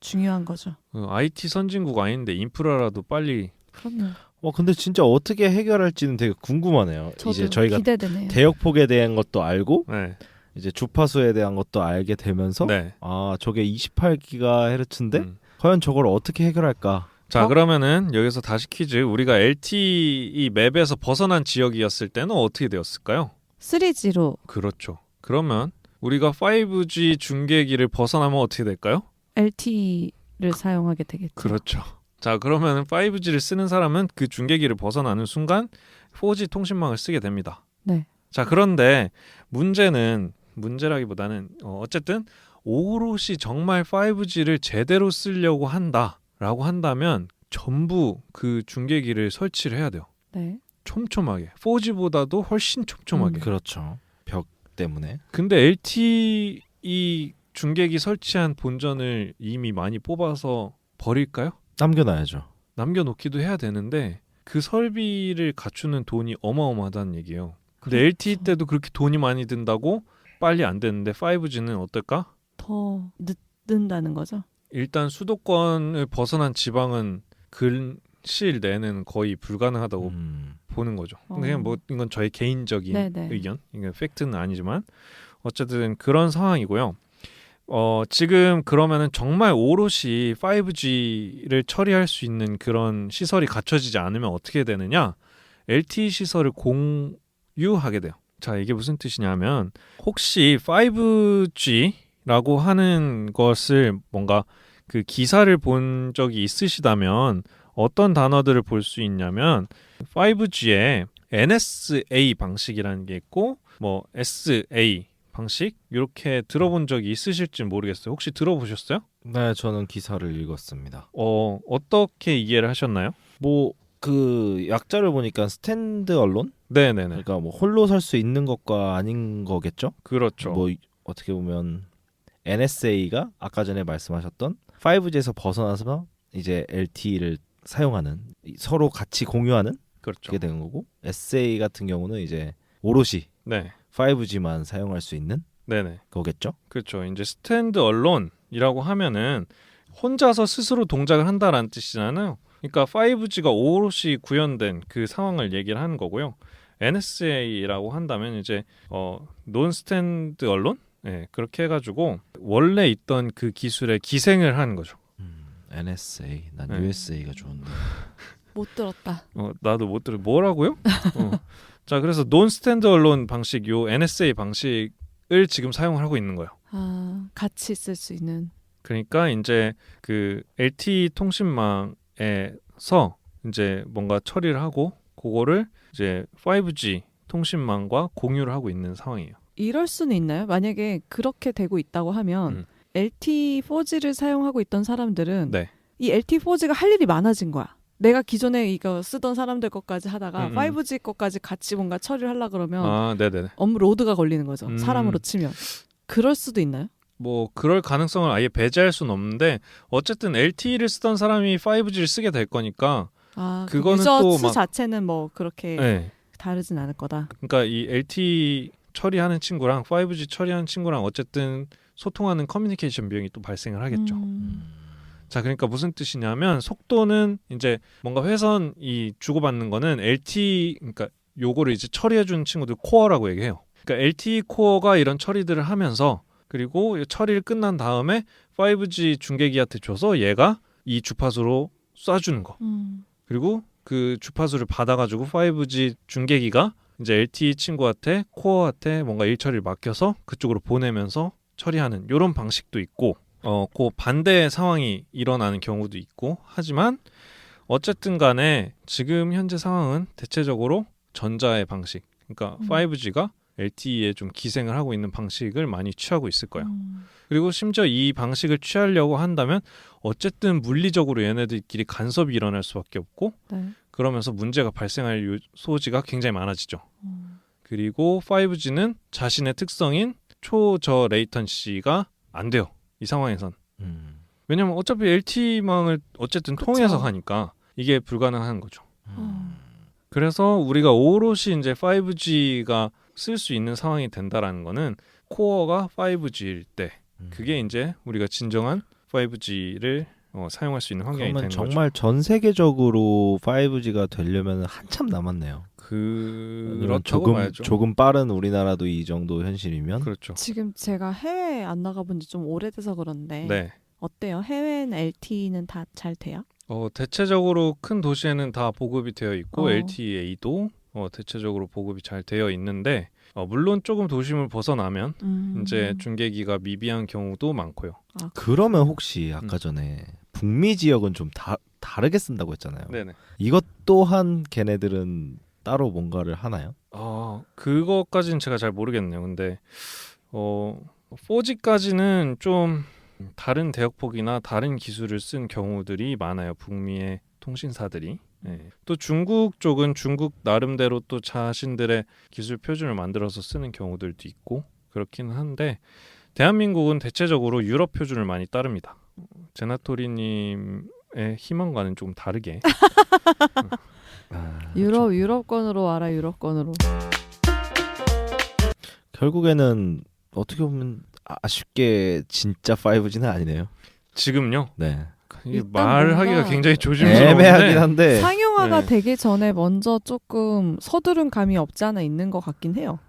중요한 거죠. IT 선진국 아닌데 인프라라도 빨리. 그럼요. 근데 진짜 어떻게 해결할지는 되게 궁금하네요. 저도 이제 저희가 기대되네요. 대역폭에 대한 것도 알고 네. 이제 주파수에 대한 것도 알게 되면서 네. 저게 28GHz인데 과연 저걸 어떻게 해결할까? 자 그러면은 여기서 다시 퀴즈. 우리가 LTE 맵에서 벗어난 지역이었을 때는 어떻게 되었을까요? 3G로. 그렇죠. 그러면 우리가 5G 중계기를 벗어나면 어떻게 될까요? LTE를 사용하게 되겠죠. 그렇죠. 자 그러면 5G를 쓰는 사람은 그 중계기를 벗어나는 순간 4G 통신망을 쓰게 됩니다. 네. 자 그런데 문제라기보다는 어쨌든 오롯이 정말 5G를 제대로 쓰려고 한다라고 한다면 전부 그 중계기를 설치를 해야 돼요. 네. 촘촘하게 4G보다도 훨씬 촘촘하게. 그렇죠. 벽 때문에. 근데 LTE 중계기 설치한 본전을 이미 많이 뽑아서 버릴까요? 남겨놔야죠. 남겨놓기도 해야 되는데 그 설비를 갖추는 돈이 어마어마하다는 얘기예요. 근데 그렇죠. LTE 때도 그렇게 돈이 많이 든다고 빨리 안 되는데 5G는 어떨까? 더 늦는다는 거죠. 일단 수도권을 벗어난 지방은 근시일 내는 거의 불가능하다고 보는 거죠. 그냥 뭐 이건 저의 개인적인 네네. 의견, 이건 팩트는 아니지만 어쨌든 그런 상황이고요. 지금 그러면은 정말 오롯이 5G를 처리할 수 있는 그런 시설이 갖춰지지 않으면 어떻게 되느냐? LTE 시설을 공유하게 돼요. 자, 이게 무슨 뜻이냐면 혹시 5G라고 하는 것을 뭔가 그 기사를 본 적이 있으시다면 어떤 단어들을 볼 수 있냐면 5G에 NSA 방식이라는 게 있고 뭐 SA 방식 이렇게 들어본 적이 있으실지 모르겠어요. 혹시 들어보셨어요? 네, 저는 기사를 읽었습니다. 어떻게 이해를 하셨나요? 뭐 그 약자를 보니까 스탠드 언론? 네네네. 그러니까 뭐 홀로 설 수 있는 것과 아닌 거겠죠? 그렇죠. 뭐 어떻게 보면 NSA가 아까 전에 말씀하셨던 5G에서 벗어나서 이제 LTE를 사용하는 서로 같이 공유하는 그렇죠. 그게 되는 거고 SA 같은 경우는 이제 오롯이 네. 5G만 사용할 수 있는 네네. 거겠죠? 그렇죠. 이제 스탠드 언론이라고 하면은 혼자서 스스로 동작을 한다라는 뜻이잖아요. 그러니까 5G가 오롯이 구현된 그 상황을 얘기를 하는 거고요. NSA라고 한다면 이제 논 스탠드 언론? 네, 그렇게 해가지고 원래 있던 그 기술에 기생을 하는 거죠. NSA, 난 네. USA가 좋은데. 못 들었다. 나도 못 들어. 뭐라고요? 자, 그래서 논 스탠드 언론 방식, 요 NSA 방식을 지금 사용을 하고 있는 거예요. 같이 쓸 수 있는. 그러니까 이제 그 LTE 통신망에서 이제 뭔가 처리를 하고 그거를 이제 5G 통신망과 공유를 하고 있는 상황이에요. 이럴 수는 있나요? 만약에 그렇게 되고 있다고 하면 LTE 4G를 사용하고 있던 사람들은 네. 이 LTE 4G가 할 일이 많아진 거야. 내가 기존에 이거 쓰던 사람들 것까지 하다가 5G 것까지 같이 뭔가 처리를 하려고 그러면 네네네. 업무 로드가 걸리는 거죠. 사람으로 치면. 그럴 수도 있나요? 뭐 그럴 가능성을 아예 배제할 수는 없는데 어쨌든 LTE를 쓰던 사람이 5G를 쓰게 될 거니까 그거는 유저 또 수 막 자체는 뭐 그렇게 네. 다르진 않을 거다. 그러니까 이 LTE 처리하는 친구랑 5G 처리하는 친구랑 어쨌든 소통하는 커뮤니케이션 비용이 또 발생을 하겠죠. 자, 그러니까 무슨 뜻이냐면 속도는 이제 뭔가 회선이 주고받는 거는 LTE 그러니까 요거를 이제 처리해 주는 친구들 코어라고 얘기해요. 그러니까 LTE 코어가 이런 처리들을 하면서 그리고 처리를 끝난 다음에 5G 중계기한테 줘서 얘가 이 주파수로 쏴주는 거. 그리고 그 주파수를 받아가지고 5G 중계기가 이제 LTE 친구한테 코어한테 뭔가 일 처리를 맡겨서 그쪽으로 보내면서 처리하는 이런 방식도 있고 그 반대 상황이 일어나는 경우도 있고 하지만 어쨌든 간에 지금 현재 상황은 대체적으로 전자의 방식 그러니까 5G가 LTE에 좀 기생을 하고 있는 방식을 많이 취하고 있을 거예요. 그리고 심지어 이 방식을 취하려고 한다면 어쨌든 물리적으로 얘네들끼리 간섭이 일어날 수밖에 없고 네. 그러면서 문제가 발생할 소지가 굉장히 많아지죠. 그리고 5G는 자신의 특성인 초저 레이턴시가 안 돼요. 이 상황에선. 왜냐면 어차피 LTE망을 어쨌든 그쵸. 통해서 가니까 이게 불가능한 거죠. 그래서 우리가 오롯이 이제 5G가 쓸 수 있는 상황이 된다라는 거는 코어가 5G일 때 그게 이제 우리가 진정한 5G를 사용할 수 있는 환경이 그러면 되는 정말 거죠. 전 세계적으로 5G가 되려면 한참 남았네요. 그렇다고 봐야죠. 조금 빠른 우리나라도 이 정도 현실이면 그렇죠. 지금 제가 해외 안 나가본 지 좀 오래돼서 그런데 네. 어때요? 해외는 LTE는 다 잘 돼요? 대체적으로 큰 도시에는 다 보급이 되어 있고 어. LTEA도 대체적으로 보급이 잘 되어 있는데 물론 조금 도심을 벗어나면 이제 중계기가 미비한 경우도 많고요. 그러면 혹시 아까 전에 북미 지역은 좀 다르게 쓴다고 했잖아요. 네네. 이것 또한 걔네들은 따로 뭔가를 하나요? 그거까지는 제가 잘 모르겠네요. 근데 4G까지는 좀 다른 대역폭이나 다른 기술을 쓴 경우들이 많아요. 북미의 통신사들이. 네. 또 중국 쪽은 중국 나름대로 또 자신들의 기술 표준을 만들어서 쓰는 경우들도 있고 그렇기는 한데 대한민국은 대체적으로 유럽 표준을 많이 따릅니다. 제나토리님의 희망과는 좀 다르게 유럽권으로 와라 유럽권으로. 결국에는 어떻게 보면 아쉽게 진짜 5G는 아니네요. 지금요? 네. 이게 일단 말하기가 뭔가 굉장히 조심스러운데 애매하긴 한데 상용화가 네. 되기 전에 먼저 조금 서두른 감이 없지 않아 있는 것 같긴 해요.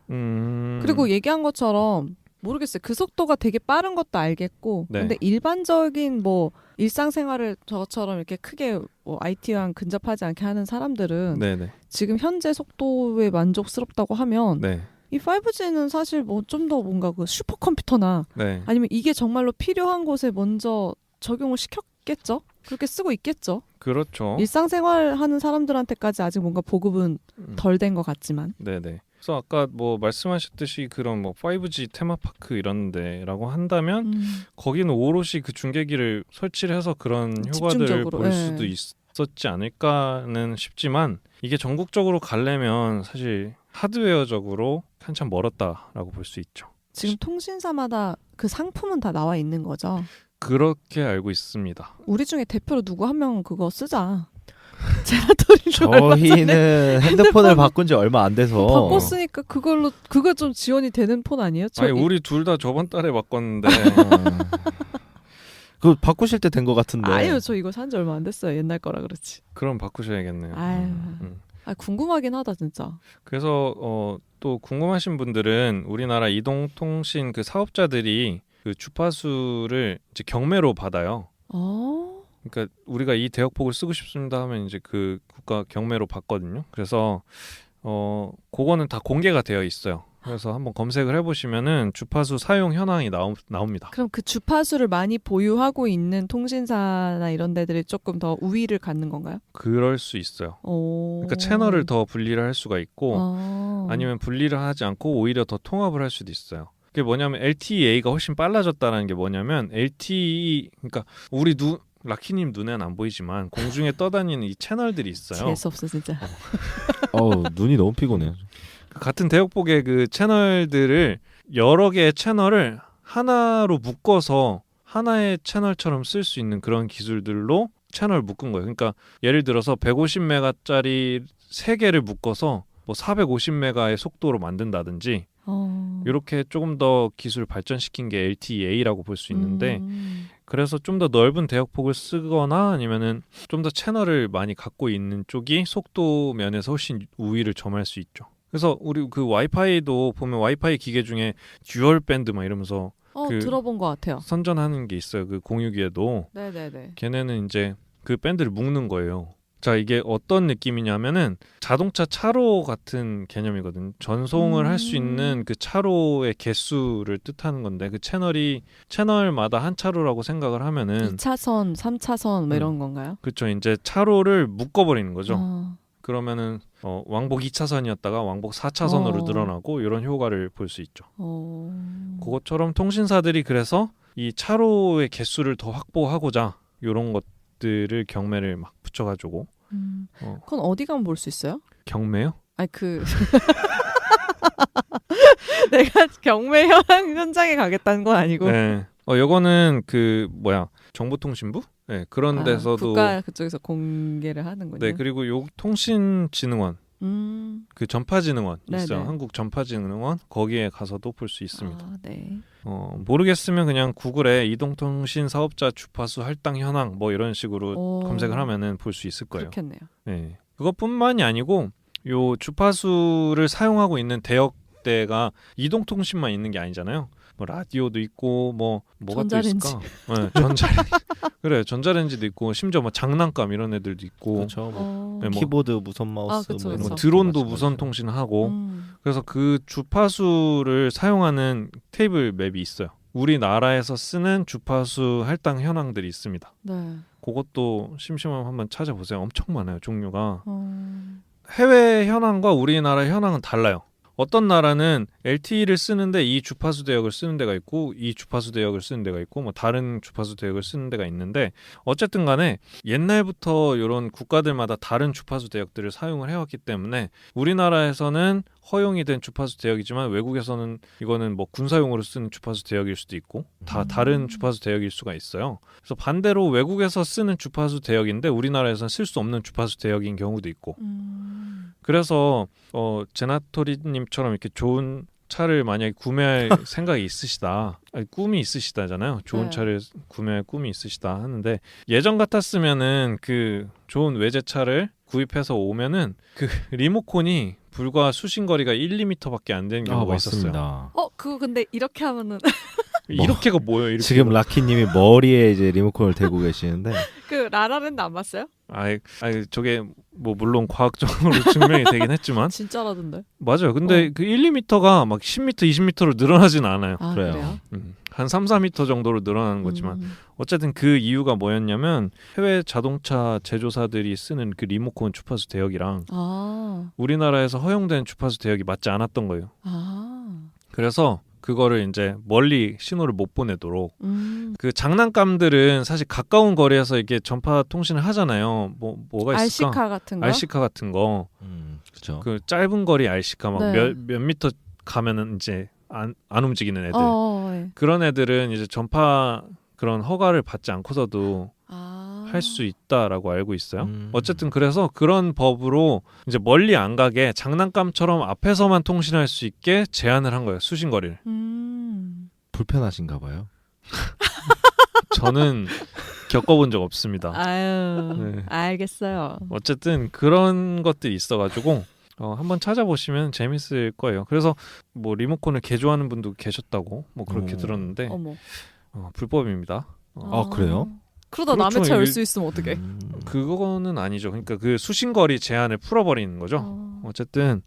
그리고 얘기한 것처럼 모르겠어요. 그 속도가 되게 빠른 것도 알겠고 네. 근데 일반적인 뭐 일상생활을 저처럼 이렇게 크게 뭐 IT랑 근접하지 않게 하는 사람들은 네네. 지금 현재 속도에 만족스럽다고 하면 네. 이 5G는 사실 뭐 좀 더 뭔가 그 슈퍼컴퓨터나 네. 아니면 이게 정말로 필요한 곳에 먼저 적용을 시켰겠죠? 그렇게 쓰고 있겠죠? 그렇죠. 일상생활 하는 사람들한테까지 아직 뭔가 보급은 덜 된 것 같지만. 네네. 그래서 아까 뭐 말씀하셨듯이 그런 뭐 5G 테마파크 이런 데라고 한다면 거기는 오롯이 그 중계기를 설치를 해서 그런 효과들을 집중적으로, 볼 예. 수도 있었지 않을까는 싶지만 이게 전국적으로 가려면 사실 하드웨어적으로 한참 멀었다라고 볼 수 있죠. 지금 통신사마다 그 상품은 다 나와 있는 거죠. 그렇게 알고 있습니다. 우리 중에 대표로 누구 한 명 그거 쓰자. 제나토리 저희는 핸드폰을 바꾼 지 얼마 안 돼서 바꿨으니까 그거 좀 지원이 되는 폰 아니에요? 아니 우리 둘 다 저번 달에 바꿨는데 그 바꾸실 때 된 것 같은데. 아유 저 이거 산 지 얼마 안 됐어요. 옛날 거라 그렇지. 그럼 바꾸셔야겠네요. 아유 궁금하긴 하다 진짜. 그래서 또 궁금하신 분들은 우리나라 이동통신 그 사업자들이 그 주파수를 이제 경매로 받아요. 그러니까 우리가 이 대역폭을 쓰고 싶습니다 하면 이제 그 국가 경매로 받거든요. 그래서 그거는 다 공개가 되어 있어요. 그래서 한번 검색을 해보시면은 주파수 사용 현황이 나옵니다. 그럼 그 주파수를 많이 보유하고 있는 통신사나 이런 데들이 조금 더 우위를 갖는 건가요? 그럴 수 있어요. 그러니까 채널을 더 분리를 할 수가 있고 아니면 분리를 하지 않고 오히려 더 통합을 할 수도 있어요. 그게 뭐냐면 LTEA가 훨씬 빨라졌다는 게 뭐냐면 LTE 그러니까 우리 라키님 눈에는 안 보이지만 공중에 떠다니는 이 채널들이 있어요. 재수 없어 진짜. 눈이 너무 피곤해요. 같은 대역폭의 그 채널들을 여러 개의 채널을 하나로 묶어서 하나의 채널처럼 쓸 수 있는 그런 기술들로 채널을 묶은 거예요. 그러니까 예를 들어서 150메가짜리 3개를 묶어서 뭐 450메가의 속도로 만든다든지 이렇게 조금 더 기술 발전시킨 게 LTEA라고 볼 수 있는데 그래서 좀 더 넓은 대역폭을 쓰거나 아니면은 좀 더 채널을 많이 갖고 있는 쪽이 속도 면에서 훨씬 우위를 점할 수 있죠. 그래서 우리 그 와이파이도 보면 와이파이 기계 중에 듀얼 밴드 막 이러면서 들어본 것 같아요. 선전하는 게 있어요. 그 공유기에도 네네네. 걔네는 이제 그 밴드를 묶는 거예요. 자, 이게 어떤 느낌이냐면은 자동차 차로 같은 개념이거든요. 전송을 할 수 있는 그 차로의 개수를 뜻하는 건데 그 채널마다 한 차로라고 생각을 하면은 2차선, 3차선 뭐 이런 건가요? 그렇죠. 이제 차로를 묶어버리는 거죠. 아, 그러면은 왕복 2차선이었다가 왕복 4차선으로 늘어나고 이런 효과를 볼 수 있죠. 그것처럼 통신사들이 그래서 이 차로의 개수를 더 확보하고자 이런 것들을 경매를 막 붙여가지고 그건 어디 가면 볼 수 있어요? 경매요? 아니 내가 경매 현장에 가겠다는 건 아니고 네. 요거는 정보통신부? 네, 그런 데서도 국가 그쪽에서 공개를 하는군요. 네, 그리고 요 통신진흥원 그 전파진흥원 네네. 있어요. 한국 전파진흥원 거기에 가서도 볼 수 있습니다. 아, 네. 모르겠으면 그냥 구글에 이동통신 사업자 주파수 할당 현황 뭐 이런 식으로 검색을 하면은 볼 수 있을 거예요. 그렇겠네요. 네. 그것뿐만이 아니고 요 주파수를 사용하고 있는 대역대가 이동통신만 있는 게 아니잖아요. 뭐 라디오도 있고 뭐가 전자레인지. 또 있을까? 네, 전자레인지. 그래, 전자레인지도 있고 심지어 뭐 장난감 이런 애들도 있고 그렇죠. 뭐 네, 뭐 키보드, 무선 마우스, 그쵸, 뭐 그쵸. 뭐 드론도 무선 통신하고 그래서 그 주파수를 사용하는 테이블 맵이 있어요. 우리나라에서 쓰는 주파수 할당 현황들이 있습니다. 네. 그것도 심심하면 한번 찾아보세요. 엄청 많아요, 종류가. 해외 현황과 우리나라 현황은 달라요. 어떤 나라는 LTE를 쓰는데 이 주파수 대역을 쓰는 데가 있고 이 주파수 대역을 쓰는 데가 있고 뭐 다른 주파수 대역을 쓰는 데가 있는데 어쨌든 간에 옛날부터 이런 국가들마다 다른 주파수 대역들을 사용을 해왔기 때문에 우리나라에서는 허용이 된 주파수 대역이지만 외국에서는 이거는 뭐 군사용으로 쓰는 주파수 대역일 수도 있고 다 다른 주파수 대역일 수가 있어요. 그래서 반대로 외국에서 쓰는 주파수 대역인데 우리나라에서는 쓸 수 없는 주파수 대역인 경우도 있고 그래서 제나토리님처럼 이렇게 좋은 차를 만약에 구매할 생각이 있으시다, 아니, 꿈이 있으시다잖아요. 좋은 네. 차를 구매할 꿈이 있으시다 하는데 예전 같았으면은 그 좋은 외제차를 구입해서 오면은 그 리모컨이 불과 수신거리가 1, 2m밖에 안 되는 경우가 있었어요. 맞습니다. 그거 근데 이렇게 하면은 이렇게가 뭐예요? 이렇게 지금 라키님이 머리에 이제 리모컨을 대고 계시는데 그 라라랜드 안 봤어요? 아이 저게 뭐 물론 과학적으로 증명이 되긴 했지만 진짜라던데. 맞아요. 근데 그 1, 2m가 막 10m, 20m로 늘어나진 않아요. 아, 그래요. 그래요? 한 3, 4m 정도로 늘어나는 거지만 어쨌든 그 이유가 뭐였냐면 해외 자동차 제조사들이 쓰는 그 리모컨 주파수 대역이랑 우리나라에서 허용된 주파수 대역이 맞지 않았던 거예요. 그래서 그거를 이제 멀리 신호를 못 보내도록 그 장난감들은 사실 가까운 거리에서 이게 전파 통신을 하잖아요. 뭐가 있을까? RC카 같은 거. RC카 같은 거. 그렇죠. 그 짧은 거리 RC카 막 네. 몇 미터 가면은 이제 안 움직이는 애들. 네. 그런 애들은 이제 전파 그런 허가를 받지 않고서도 할 수 있다라고 알고 있어요. 어쨌든 그래서 그런 법으로 이제 멀리 안 가게 장난감처럼 앞에서만 통신할 수 있게 제한을 한 거예요. 수신거리를. 불편하신가 봐요. 저는 겪어본 적 없습니다. 아유, 네. 알겠어요. 어쨌든 그런 것들이 있어가지고 한번 찾아보시면 재밌을 거예요. 그래서 뭐 리모컨을 개조하는 분도 계셨다고 뭐 그렇게 들었는데 어머. 불법입니다. 그래요? 그러다 그렇죠. 남의 차 열 수 있으면 어떡해? 그거는 아니죠. 그러니까 그 수신거리 제한을 풀어버리는 거죠. 어쨌든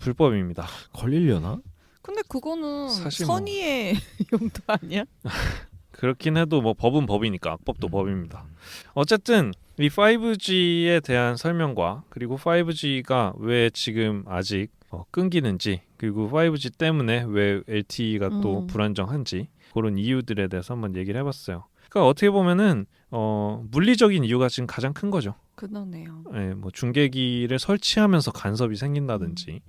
불법입니다. 걸리려나? 근데 그거는 사실 선의의 용도 아니야? 그렇긴 해도 뭐 법은 법이니까 악법도 법입니다. 어쨌든 이 5G에 대한 설명과 그리고 5G가 왜 지금 아직 끊기는지 그리고 5G 때문에 왜 LTE가 또 불안정한지 그런 이유들에 대해서 한번 얘기를 해봤어요. 그러니까 어떻게 보면은 물리적인 이유가 지금 가장 큰 거죠. 그러네요. 네, 뭐 중계기를 설치하면서 간섭이 생긴다든지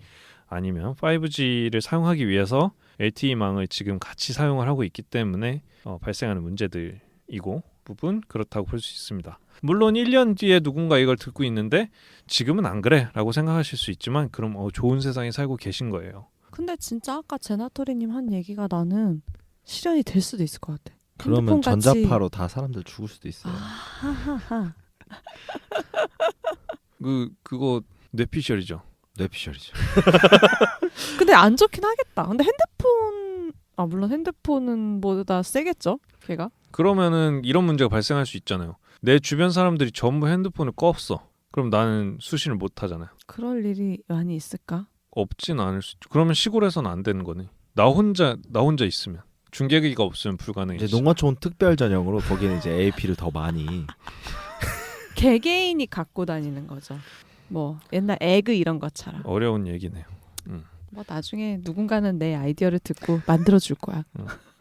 아니면 5G를 사용하기 위해서 LTE망을 지금 같이 사용을 하고 있기 때문에 발생하는 문제들이고 부분 그렇다고 볼 수 있습니다. 물론 1년 뒤에 누군가 이걸 듣고 있는데 지금은 안 그래 라고 생각하실 수 있지만 그럼 좋은 세상에 살고 계신 거예요. 근데 진짜 아까 제나토리님 한 얘기가 나는 실현이 될 수도 있을 것 같아. 그러면 핸드폰 같이- 전자파로 다 사람들 죽을 수도 있어요. 하하하. 그거 뇌피셜이죠. 뇌피셜이죠. 근데 안 좋긴 하겠다. 근데 물론 핸드폰은 보다 세겠죠, 걔가. 그러면은 이런 문제가 발생할 수 있잖아요. 내 주변 사람들이 전부 핸드폰을 껐어. 그럼 나는 수신을 못 하잖아요. 그럴 일이 많이 있을까? 없진 않을 수 있죠. 그러면 시골에서는 안 되는 거네. 나 혼자 있으면 중계기가 없으면 불가능해. 이제 농어촌 특별 전형으로 거기는 이제 AP를 더 많이. 개개인이 갖고 다니는 거죠. 뭐 옛날 에그 이런 것처럼. 어려운 얘기네요. 뭐 나중에 누군가는 내 아이디어를 듣고 만들어 줄 거야.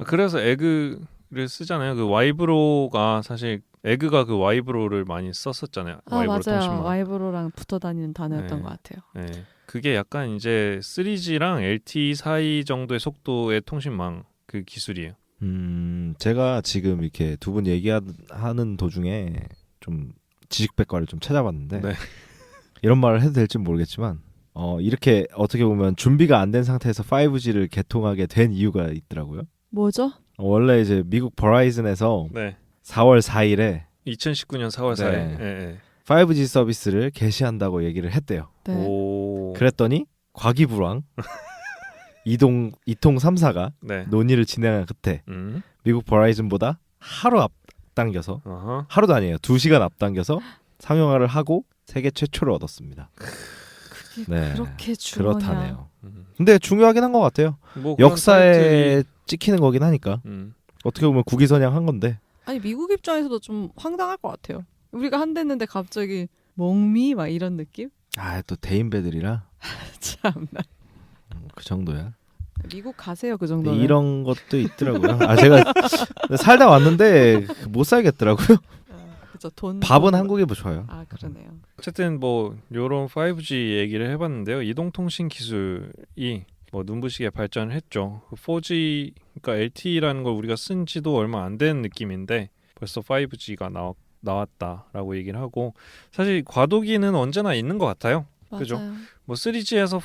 그래서 에그를 쓰잖아요. 그 와이브로가 사실 에그가 그 와이브로를 많이 썼었잖아요. 와이브로 맞아요. 통신망. 와이브로랑 붙어 다니는 단어였던 네. 것 같아요. 네. 그게 약간 이제 3G랑 LTE 사이 정도의 속도의 통신망 그 기술이에요. 제가 지금 이렇게 두 분 얘기하는 도중에 좀 지식백과를 좀 찾아봤는데 네. 이런 말을 해도 될지 모르겠지만 이렇게 어떻게 보면 준비가 안 된 상태에서 5G를 개통하게 된 이유가 있더라고요. 뭐죠? 원래 이제 미국 버라이즌에서 네. 4월 4일에 2019년 4월 4일. 네. 네. 5G 서비스를 개시한다고 얘기를 했대요. 네. 오. 그랬더니 과기불왕 이통 3사가 네. 논의를 진행한 끝에 미국 버라이즌보다 하루 앞당겨서 어허. 하루도 아니에요. 2시간 앞당겨서 상용화를 하고 세계 최초를 얻었습니다. 그게 네. 그렇게 중요하냐? 그렇다네요. 근데 중요하긴 한 것 같아요. 뭐 그런 역사에 찍히는 거긴 하니까. 어떻게 보면 국위선양한 건데. 아니 미국 입장에서도 좀 황당할 것 같아요. 우리가 한댔는데 갑자기 멍미 막 이런 느낌? 또 대인배들이라 참나. 그 정도야. 미국 가세요 그 정도면. 이런 것도 있더라고요. 제가 살다 왔는데 못 살겠더라고요. 그죠. 돈. 밥은 한국에 뭐 좋아요. 그러네요. 어쨌든 뭐 요런 5G 얘기를 해봤는데요. 이동통신 기술이 뭐 눈부시게 발전을 했죠. 4G 그러니까 LTE라는 걸 우리가 쓴 지도 얼마 안 된 느낌인데 벌써 5G가 나왔다라고 얘기를 하고 사실 과도기는 언제나 있는 것 같아요. 맞아요. 그죠? 뭐 3G에서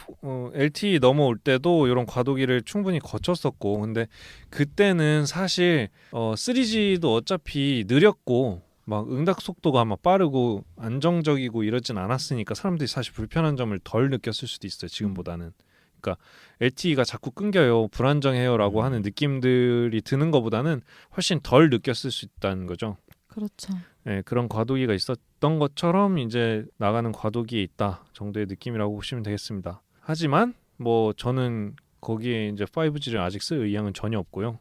LTE 넘어올 때도 이런 과도기를 충분히 거쳤었고 근데 그때는 사실 3G도 어차피 느렸고 막 응답 속도가 막 빠르고 안정적이고 이러진 않았으니까 사람들이 사실 불편한 점을 덜 느꼈을 수도 있어요. 지금보다는. 그러니까 LTE가 자꾸 끊겨요. 불안정해요라고 하는 느낌들이 드는 것보다는 훨씬 덜 느꼈을 수 있다는 거죠. 그렇죠. 네, 그런 과도기가 있었던 것처럼 이제 나가는 과도기에 있다 정도의 느낌이라고 보시면 되겠습니다. 하지만 뭐 저는 거기에 이제 5G를 아직 쓸 의향은 전혀 없고요.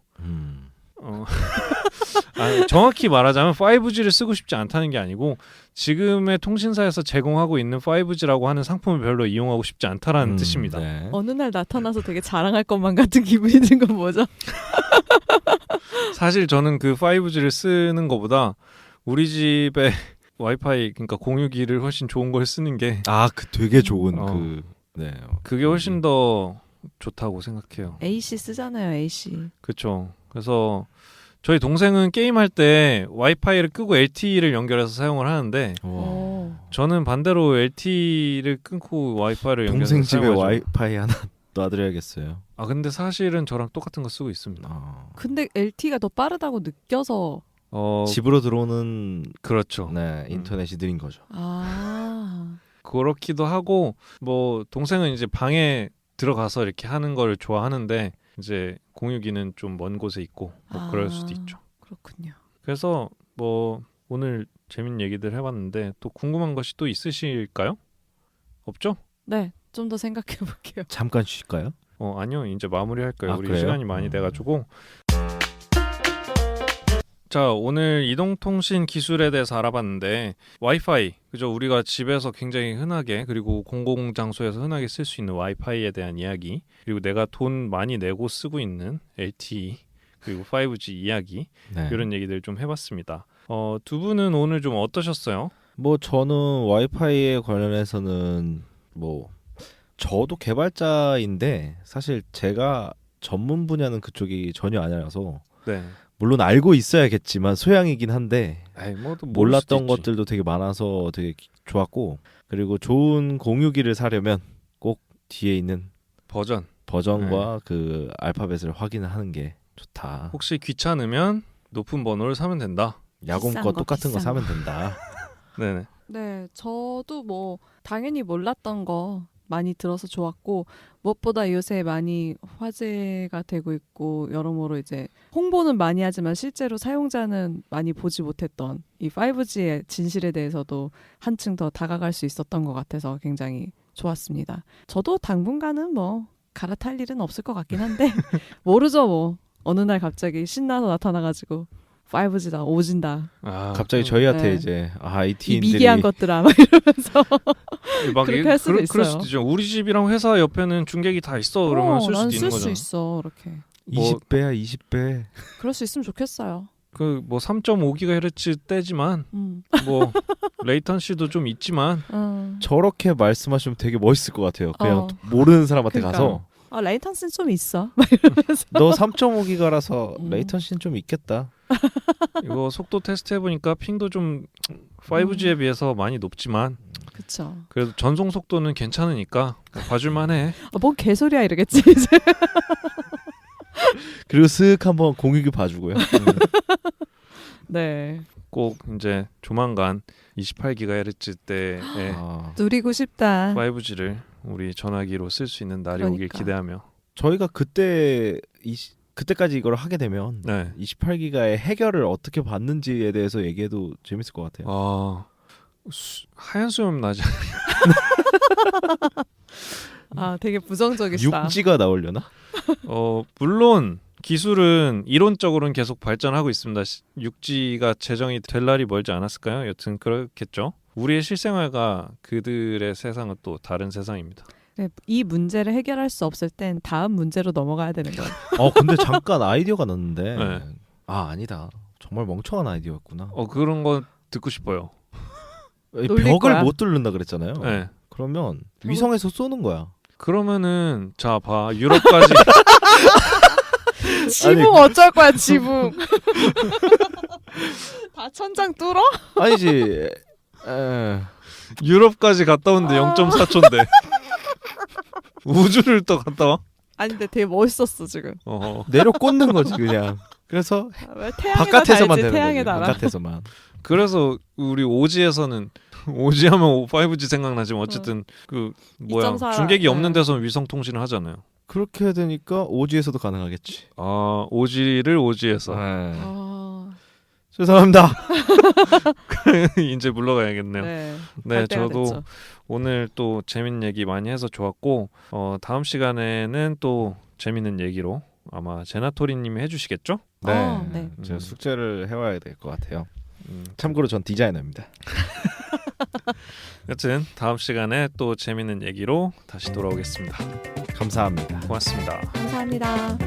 정확히 말하자면 5G를 쓰고 싶지 않다는 게 아니고 지금의 통신사에서 제공하고 있는 5G라고 하는 상품을 별로 이용하고 싶지 않다라는 뜻입니다. 네. 어느 날 나타나서 되게 자랑할 것만 같은 기분이 든 건 뭐죠? 사실 저는 그 5G를 쓰는 것보다 우리 집에 와이파이 그러니까 공유기를 훨씬 좋은 걸 쓰는 게 그 되게 좋은 그게 훨씬 더 좋다고 생각해요. AC 쓰잖아요, AC. 그렇죠. 그래서 저희 동생은 게임할 때 와이파이를 끄고 LTE를 연결해서 사용을 하는데 저는 반대로 LTE를 끊고 와이파이를 연결해서 동생 집에 사용하죠. 와이파이 하나 놔드려야겠어요. 근데 사실은 저랑 똑같은 거 쓰고 있습니다. 근데 LTE가 더 빠르다고 느껴서 집으로 들어오는 그렇죠. 인터넷이 느린 거죠. 그렇기도 하고 뭐 동생은 이제 방에 들어가서 이렇게 하는 걸 좋아하는데 이제 공유기는 좀 먼 곳에 있고 뭐 그럴 수도 있죠. 그렇군요. 그래서 뭐 오늘 재밌는 얘기들 해봤는데 또 궁금한 것이 또 있으실까요? 없죠? 네, 좀 더 생각해 볼게요. 잠깐 쉴까요? 아니요, 이제 마무리할까요? 우리 그래요? 시간이 많이 돼가지고. 자, 오늘 이동통신 기술에 대해서 알아봤는데 와이파이, 그죠? 우리가 집에서 굉장히 흔하게 그리고 공공장소에서 흔하게 쓸 수 있는 와이파이에 대한 이야기, 그리고 내가 돈 많이 내고 쓰고 있는 LTE 그리고 5G 이야기 이런 얘기들 좀 해봤습니다. 두 분은 오늘 좀 어떠셨어요? 뭐 저는 와이파이에 관련해서는 뭐 저도 개발자인데 사실 제가 전문 분야는 그쪽이 전혀 아니라서 네. 물론 알고 있어야겠지만 소양이긴 한데 또 몰랐던 것들도 되게 많아서 되게 좋았고 그리고 좋은 공유기를 사려면 꼭 뒤에 있는 버전과 그 알파벳을 확인하는 게 좋다. 혹시 귀찮으면 높은 번호를 사면 된다. 야공 거 똑같은 거 사면 된다. 네네. 네, 저도 뭐 당연히 몰랐던 거 많이 들어서 좋았고 무엇보다 요새 많이 화제가 되고 있고 여러모로 이제 홍보는 많이 하지만 실제로 사용자는 많이 보지 못했던 이 5G의 진실에 대해서도 한층 더 다가갈 수 있었던 것 같아서 굉장히 좋았습니다. 저도 당분간은 뭐 갈아탈 일은 없을 것 같긴 한데 모르죠 뭐. 어느 날 갑자기 신나서 나타나가지고 5G다 오진다. 갑자기 저희한테 네. 이제 이 IT인들이 미개한 것들아 막 이러면서 그렇게 할 수도 그럴 있어요. 수도 있죠. 우리 집이랑 회사 옆에는 중계기 다 있어. 그러면 쓸 수도 있는 쓸 수 거잖아. 있어 이렇게. 20배야 20배. 그럴 수 있으면 좋겠어요. 그 뭐 3.5GHz 때지만 뭐 레이턴시도 좀 있지만 저렇게 말씀하시면 되게 멋있을 것 같아요. 그냥 어. 모르는 사람한테 그러니까. 가서 레이턴스는 좀 있어. 너 3.5기가라서 레이턴시는 좀 있겠다. 이거 속도 테스트 해보니까 핑도 좀 5G에 비해서 많이 높지만 그쵸. 그래도 전송 속도는 괜찮으니까 봐줄만해. 뭔 개소리야 이러겠지 이제. 그리고 쓱 한번 공유기 봐주고요. 네. 꼭 이제 조만간 28GHz 때에 누리고 싶다. 5G를 우리 전화기로 쓸 수 있는 날이 오길 그러니까. 기대하며 저희가 그때까지 이걸 하게 되면 28기가의 해결을 어떻게 받는지에 대해서 얘기해도 재밌을 것 같아요. 하얀 수염 나지. 되게 부정적이시다. 6G가 나오려나? 물론 기술은 이론적으로는 계속 발전하고 있습니다. 6G가 제정이 될 날이 멀지 않았을까요? 여튼 그렇겠죠. 우리의 실생활과 그들의 세상은 또 다른 세상입니다. 네, 이 문제를 해결할 수 없을 땐 다음 문제로 넘어가야 되는 거예요. 근데 잠깐 아이디어가 났는데 네. 아니다. 정말 멍청한 아이디어였구나. 그런 거 듣고 싶어요. 벽을 거야. 못 뚫는다 그랬잖아요. 네. 그러면 위성에서 쏘는 거야. 그러면은 자 봐 유럽까지 지붕 어쩔 거야 지붕. 다 천장 뚫어? 아니지. 유럽까지 갔다 오는데 0.4초인데 우주를 또 갔다 와? 아니 근데 되게 멋있었어 지금. 내려 꽂는 거지 그냥. 그래서 태양에다 바깥에서만 달지, 되는 태양에 거지. 달아. 바깥에서만. 그래서 우리 오지에서는 오지 하면 5G 생각나지만 어쨌든 그 뭐야 2.4, 중계기 없는 네. 데서는 위성 통신을 하잖아요. 그렇게 되니까 오지에서도 가능하겠지. 오지를 오지에서 죄송합니다. 이제 물러가야겠네요. 네, 저도 됐죠. 오늘 또 재밌는 얘기 많이 해서 좋았고 다음 시간에는 또 재밌는 얘기로 아마 제나토리님이 해주시겠죠? 네. 제가 숙제를 해와야 될 것 같아요. 참고로 전 디자이너입니다. 여튼 다음 시간에 또 재밌는 얘기로 다시 돌아오겠습니다. 감사합니다. 고맙습니다. 감사합니다.